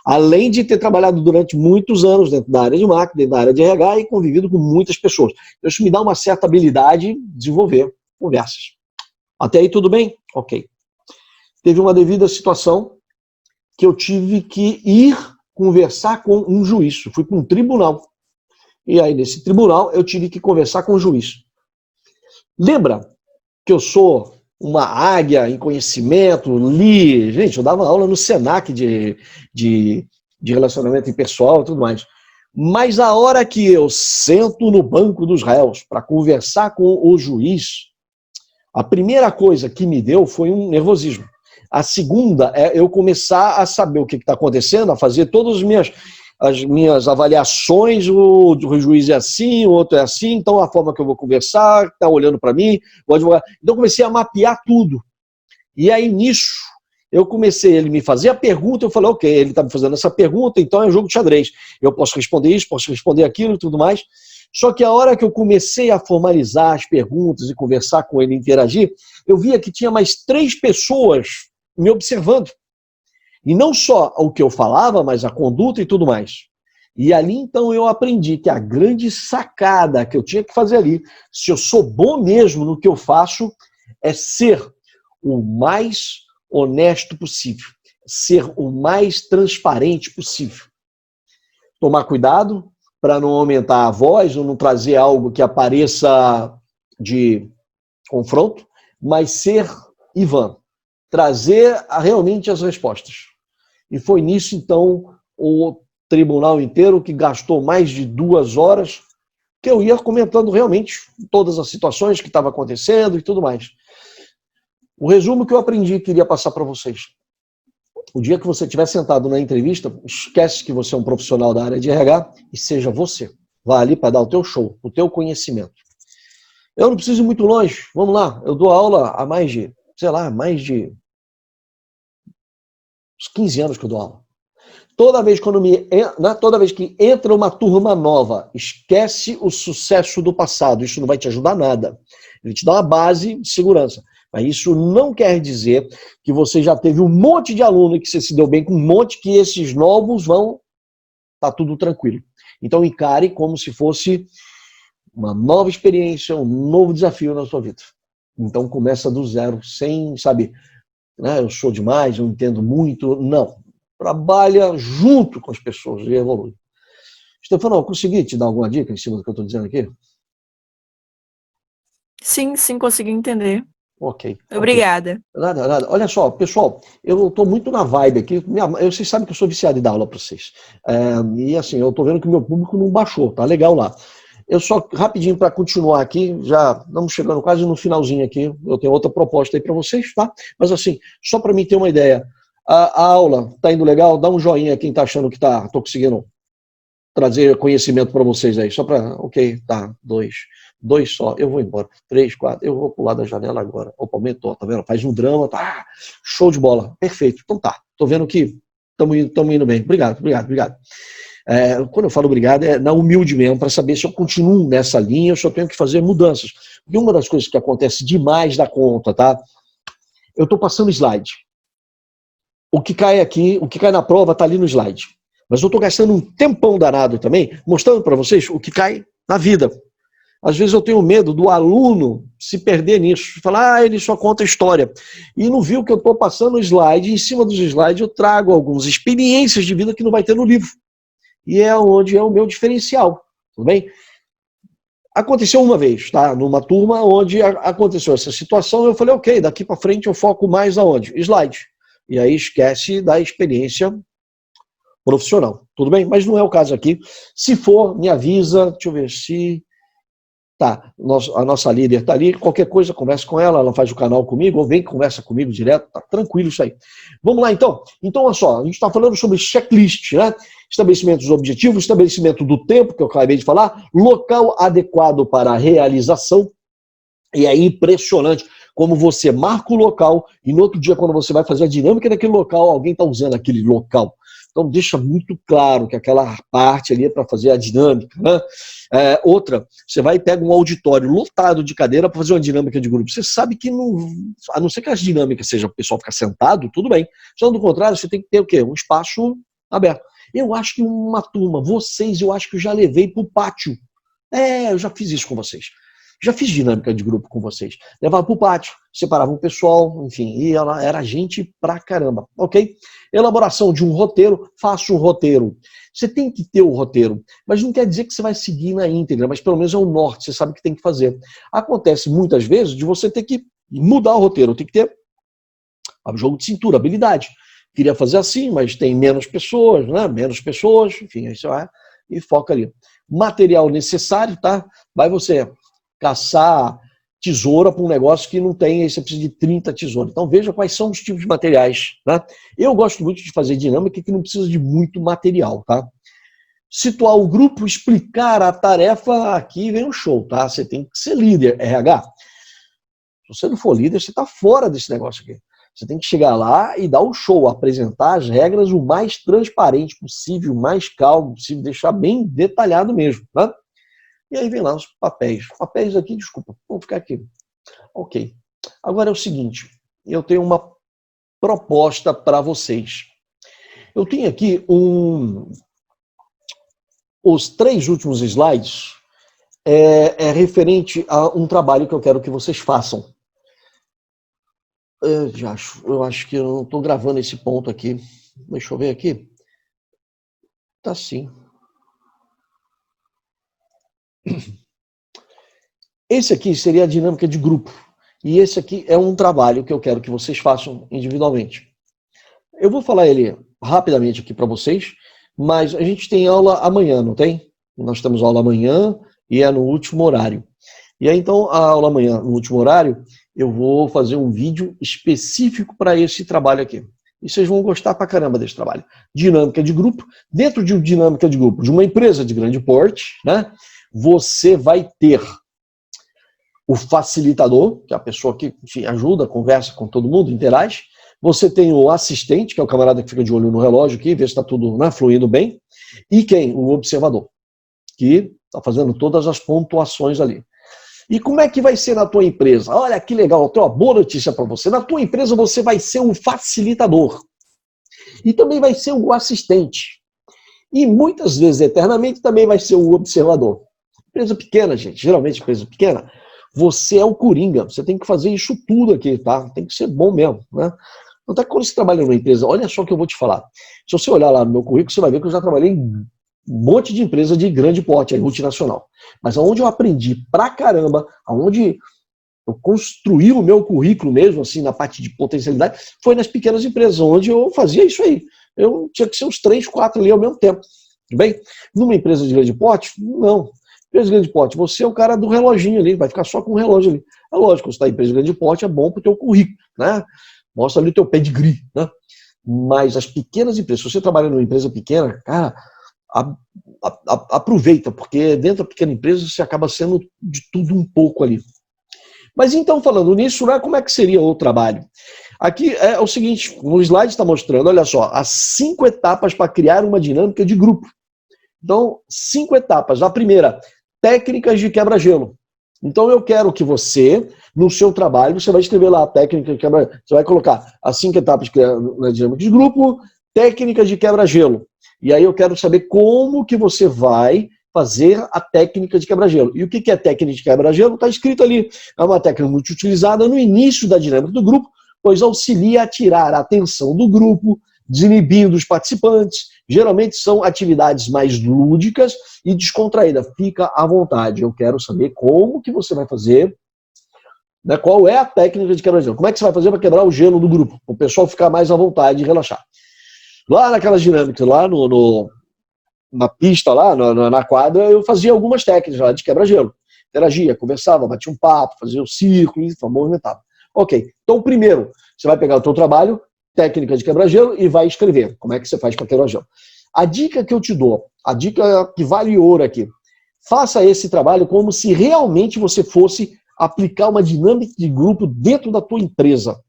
Além de ter trabalhado durante muitos anos dentro da área de marketing, dentro da área de RH e convivido com muitas pessoas. Isso me dá uma certa habilidade de desenvolver conversas. Até aí tudo bem? Ok. Teve uma devida situação que eu tive que ir conversar com um juiz. Fui para um tribunal. E aí, nesse tribunal, eu tive que conversar com o juiz. Lembra que eu sou uma águia em conhecimento, gente, eu dava aula no Senac de relacionamento impessoal e tudo mais. Mas a hora que eu sento no banco dos réus para conversar com o juiz, a primeira coisa que me deu foi um nervosismo. A segunda é eu começar a saber o que está acontecendo, a fazer todas as minhas avaliações, o juiz é assim, o outro é assim, então a forma que eu vou conversar, está olhando para mim, o advogado. Então eu comecei a mapear tudo. E aí nisso, ele me fazia a pergunta, eu falei, ok, ele está me fazendo essa pergunta, então é um jogo de xadrez. Eu posso responder isso, posso responder aquilo e tudo mais. Só que a hora que eu comecei a formalizar as perguntas e conversar com ele, interagir, eu via que tinha mais 3 pessoas me observando. E não só o que eu falava, mas a conduta e tudo mais. E ali, então, eu aprendi que a grande sacada que eu tinha que fazer ali, se eu sou bom mesmo no que eu faço, é ser o mais honesto possível, ser o mais transparente possível. Tomar cuidado para não aumentar a voz ou não trazer algo que apareça de confronto, mas ser Ivan, trazer realmente as respostas. E foi nisso, então, o tribunal inteiro, que gastou mais de 2 horas, que eu ia comentando realmente todas as situações que estavam acontecendo e tudo mais. O resumo que eu aprendi que queria passar para vocês. O dia que você estiver sentado na entrevista, esquece que você é um profissional da área de RH e seja você. Vá ali para dar o teu show, o teu conhecimento. Eu não preciso ir muito longe. Vamos lá, eu dou aula há mais de uns 15 anos que eu dou aula. Toda vez que entra uma turma nova, esquece o sucesso do passado. Isso não vai te ajudar nada. Ele te dá uma base de segurança. Mas isso não quer dizer que você já teve um monte de aluno e que você se deu bem com um monte que esses novos vão... Tá tudo tranquilo. Então encare como se fosse uma nova experiência, um novo desafio na sua vida. Então começa do zero, sem, eu sou demais, eu entendo muito. Não. Trabalha junto com as pessoas e evolui. Stefano, eu consegui te dar alguma dica em cima do que eu estou dizendo aqui? Sim, consegui entender. Ok. Obrigada. Nada. Olha só, pessoal, eu estou muito na vibe aqui. Vocês sabem que eu sou viciado em dar aula para vocês. E assim, eu estou vendo que o meu público não baixou, tá legal lá. Eu só, rapidinho, para continuar aqui, já estamos chegando quase no finalzinho aqui, eu tenho outra proposta aí para vocês, tá? Mas assim, só para mim ter uma ideia, a aula está indo legal? Dá um joinha quem está achando que estou conseguindo trazer conhecimento para vocês aí, só para, ok, tá, 2, 2 só, eu vou embora. 3, 4, eu vou pular da janela agora. Opa, aumentou, tá vendo? Faz um drama, tá? Show de bola. Perfeito. Então tá. Tô vendo que estamos indo bem. Obrigado. Quando eu falo obrigado, é na humilde mesmo, para saber se eu continuo nessa linha, eu só tenho que fazer mudanças. E uma das coisas que acontece demais da conta, tá? Eu tô passando slide. O que cai aqui, o que cai na prova tá ali no slide. Mas eu tô gastando um tempão danado também, mostrando para vocês o que cai na vida. Às vezes eu tenho medo do aluno se perder nisso. Falar, ele só conta história. E não viu que eu estou passando o slide, e em cima dos slides eu trago algumas experiências de vida que não vai ter no livro. E é onde é o meu diferencial. Tudo bem? Aconteceu uma vez, tá? Numa turma onde aconteceu essa situação, eu falei, ok, daqui para frente eu foco mais aonde? Slide. E aí esquece da experiência profissional. Tudo bem? Mas não é o caso aqui. Se for, me avisa. Deixa eu ver se... Tá, a nossa líder está ali, qualquer coisa, conversa com ela, ela faz o canal comigo, ou vem, conversa comigo direto, tá tranquilo isso aí. Vamos lá então. Então, olha só, a gente está falando sobre checklist, né? Estabelecimento dos objetivos, estabelecimento do tempo, que eu acabei de falar, local adequado para a realização, e é impressionante como você marca o local, e no outro dia, quando você vai fazer a dinâmica daquele local, alguém está usando aquele local. Então, deixa muito claro que aquela parte ali é para fazer a dinâmica, né? Outra, você vai e pega um auditório lotado de cadeira para fazer uma dinâmica de grupo. Você sabe que, a não ser que as dinâmicas sejam o pessoal ficar sentado, tudo bem. Só do contrário, você tem que ter o quê? Um espaço aberto. Eu acho que uma turma, vocês, eu acho que eu já levei para o pátio. Eu já fiz isso com vocês. Já fiz dinâmica de grupo com vocês. Levava para o pátio, separava o pessoal, enfim, e ela era gente pra caramba, ok? Elaboração de um roteiro, faça um roteiro. Você tem que ter o roteiro, mas não quer dizer que você vai seguir na íntegra, mas pelo menos é o norte, você sabe o que tem que fazer. Acontece muitas vezes de você ter que mudar o roteiro, tem que ter jogo de cintura, habilidade. Queria fazer assim, mas tem menos pessoas, né? Menos pessoas, enfim, aí você vai e foca ali. Material necessário, tá? Vai você caçar tesoura para um negócio que não tem, aí você precisa de 30 tesouras. Então veja quais são os tipos de materiais, né? Eu gosto muito de fazer dinâmica que não precisa de muito material, tá? Situar o grupo, explicar a tarefa, aqui vem o show, tá? Você tem que ser líder, RH. Se você não for líder, você está fora desse negócio aqui. Você tem que chegar lá e dar o show, apresentar as regras o mais transparente possível, o mais calmo possível, deixar bem detalhado mesmo, tá? E aí vem lá os papéis. Papéis aqui, desculpa, vamos ficar aqui. Ok. Agora é o seguinte, eu tenho uma proposta para vocês. Eu tenho aqui os 3 últimos slides referente a um trabalho que eu quero que vocês façam. Eu acho que eu não estou gravando esse ponto aqui. Deixa eu ver aqui. Tá sim. Esse aqui seria a dinâmica de grupo. E esse aqui é um trabalho que eu quero que vocês façam individualmente. Eu vou falar ele rapidamente aqui para vocês, mas a gente tem aula amanhã, não tem? Nós temos aula amanhã e é no último horário. E aí, então, a aula amanhã, no último horário, eu vou fazer um vídeo específico para esse trabalho aqui. E vocês vão gostar pra caramba desse trabalho. Dinâmica de grupo. Dentro de uma dinâmica de grupo de uma empresa de grande porte, né? Você vai ter o facilitador, que é a pessoa que te ajuda, conversa com todo mundo, interage. Você tem o assistente, que é o camarada que fica de olho no relógio aqui, vê se está tudo, né, fluindo bem. E quem? O observador, que está fazendo todas as pontuações ali. E como é que vai ser na tua empresa? Olha que legal, eu tenho uma boa notícia para você. Na tua empresa você vai ser o facilitador. E também vai ser o assistente. E muitas vezes, eternamente, também vai ser o observador. Empresa pequena, gente, geralmente empresa pequena, você é o coringa, você tem que fazer isso tudo aqui, tá? Tem que ser bom mesmo, né? Então, quando você trabalha numa empresa, olha só o que eu vou te falar. Se você olhar lá no meu currículo, você vai ver que eu já trabalhei em um monte de empresa de grande porte, multinacional. Mas aonde eu aprendi pra caramba, aonde eu construí o meu currículo mesmo, assim, na parte de potencialidade, foi nas pequenas empresas, onde eu fazia isso aí. Eu tinha que ser uns 3, 4 ali ao mesmo tempo. Tudo bem? Numa empresa de grande porte, não. Empresa de grande porte, você é o cara do reloginho ali, vai ficar só com o relógio ali. É lógico, você está em empresa de grande porte, é bom para o teu currículo, né? Mostra ali o teu pedigree, né? Mas as pequenas empresas, se você trabalha numa empresa pequena, cara, aproveita, porque dentro da pequena empresa você acaba sendo de tudo um pouco ali. Mas então, falando nisso, né, como é que seria o trabalho? Aqui é o seguinte, no slide está mostrando, olha só, as 5 etapas para criar uma dinâmica de grupo. Então, 5 etapas. A primeira, técnicas de quebra-gelo. Então, eu quero que você, no seu trabalho, você vai escrever lá a técnica de quebra-gelo. Você vai colocar as 5 etapas na dinâmica de grupo, técnicas de quebra-gelo. E aí eu quero saber como que você vai fazer a técnica de quebra-gelo. E o que é técnica de quebra-gelo? Está escrito ali. É uma técnica muito utilizada no início da dinâmica do grupo, pois auxilia a tirar a atenção do grupo, desinibindo os participantes. Geralmente são atividades mais lúdicas e descontraídas. Fica à vontade. Eu quero saber como que você vai fazer, né, qual é a técnica de quebra-gelo. Como é que você vai fazer para quebrar o gelo do grupo? Para o pessoal ficar mais à vontade e relaxar. Lá naquelas dinâmicas, lá na pista, lá na quadra, eu fazia algumas técnicas lá de quebra-gelo. Interagia, conversava, batia um papo, fazia o círculo, movimentava. Ok, então primeiro, você vai pegar o teu trabalho, técnica de quebra-gelo, e vai escrever como é que você faz para quebrar gelo. A dica que eu te dou, a dica que vale ouro aqui, faça esse trabalho como se realmente você fosse aplicar uma dinâmica de grupo dentro da tua empresa.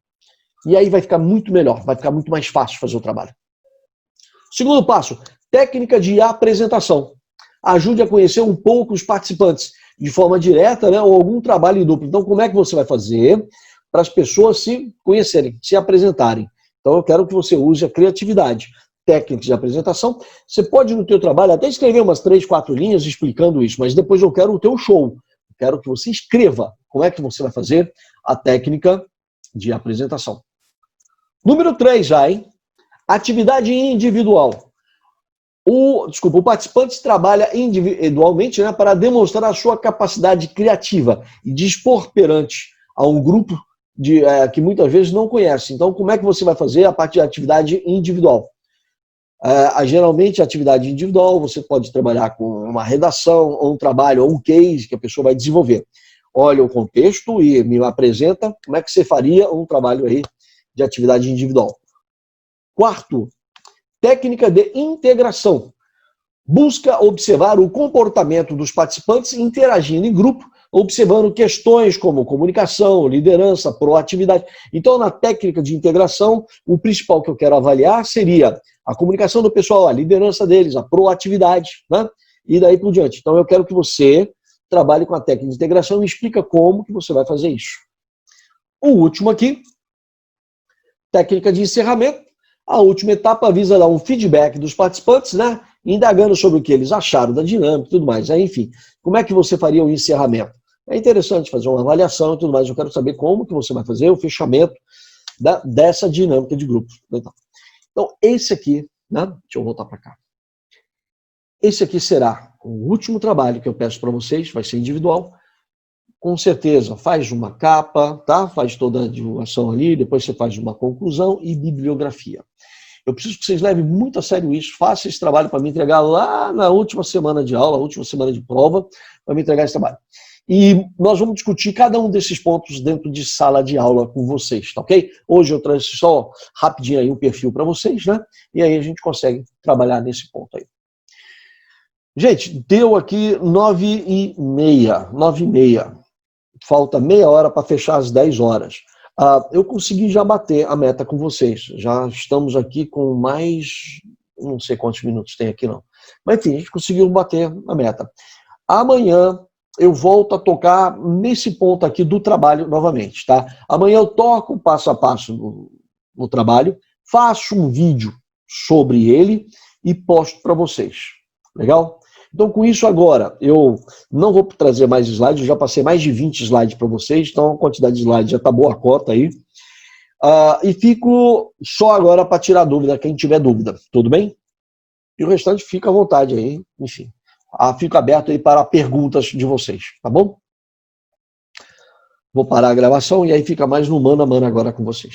E aí vai ficar muito melhor, vai ficar muito mais fácil fazer o trabalho. Segundo passo, técnica de apresentação. Ajude a conhecer um pouco os participantes de forma direta, né, ou algum trabalho em duplo. Então, como é que você vai fazer para as pessoas se conhecerem, se apresentarem? Então, eu quero que você use a criatividade. Técnica de apresentação. Você pode, no teu trabalho, até escrever umas 3, 4 linhas explicando isso, mas depois eu quero o teu show. Eu quero que você escreva como é que você vai fazer a técnica de apresentação. Número 3 já, hein? Atividade individual. O participante trabalha individualmente, né, para demonstrar a sua capacidade criativa e dispor perante a um grupo que muitas vezes não conhece. Então, como é que você vai fazer a parte de atividade individual? Geralmente, a atividade individual, você pode trabalhar com uma redação, ou um trabalho, ou um case que a pessoa vai desenvolver. Olha o contexto e me apresenta como é que você faria um trabalho aí de atividade individual. Quarto, técnica de integração. Busca observar o comportamento dos participantes interagindo em grupo, observando questões como comunicação, liderança, proatividade. Então, na técnica de integração, o principal que eu quero avaliar seria a comunicação do pessoal, a liderança deles, a proatividade, né? E daí por diante. Então, eu quero que você trabalhe com a técnica de integração e me explica como que você vai fazer isso. O último aqui, técnica de encerramento. A última etapa visa dar um feedback dos participantes, né? Indagando sobre o que eles acharam da dinâmica e tudo mais. Aí, enfim, como é que você faria o encerramento? É interessante fazer uma avaliação e tudo mais. Eu quero saber como que você vai fazer o fechamento dessa dinâmica de grupo. Então, esse aqui, né? Deixa eu voltar para cá. Esse aqui será o último trabalho que eu peço para vocês, vai ser individual. Com certeza, faz uma capa, tá? Faz toda a divulgação ali, depois você faz uma conclusão e bibliografia. Eu preciso que vocês levem muito a sério isso, faça esse trabalho para me entregar lá na última semana de aula, última semana de prova, para me entregar esse trabalho. E nós vamos discutir cada um desses pontos dentro de sala de aula com vocês, tá ok? Hoje eu trouxe só rapidinho aí um perfil para vocês, né? E aí a gente consegue trabalhar nesse ponto aí. Gente, deu aqui 9h30. Falta meia hora para fechar às 10 horas. Eu consegui já bater a meta com vocês. Já estamos aqui com mais... Não sei quantos minutos tem aqui, não. Mas, enfim, a gente conseguiu bater a meta. Amanhã eu volto a tocar nesse ponto aqui do trabalho novamente, tá? Amanhã eu toco passo a passo no trabalho, faço um vídeo sobre ele e posto para vocês. Legal? Então, com isso agora, eu não vou trazer mais slides, eu já passei mais de 20 slides para vocês, então a quantidade de slides já está boa a cota aí. E fico só agora para tirar dúvida, quem tiver dúvida, tudo bem? E o restante fica à vontade aí, enfim. Fico aberto aí para perguntas de vocês, tá bom? Vou parar a gravação e aí fica mais no mano a mano agora com vocês.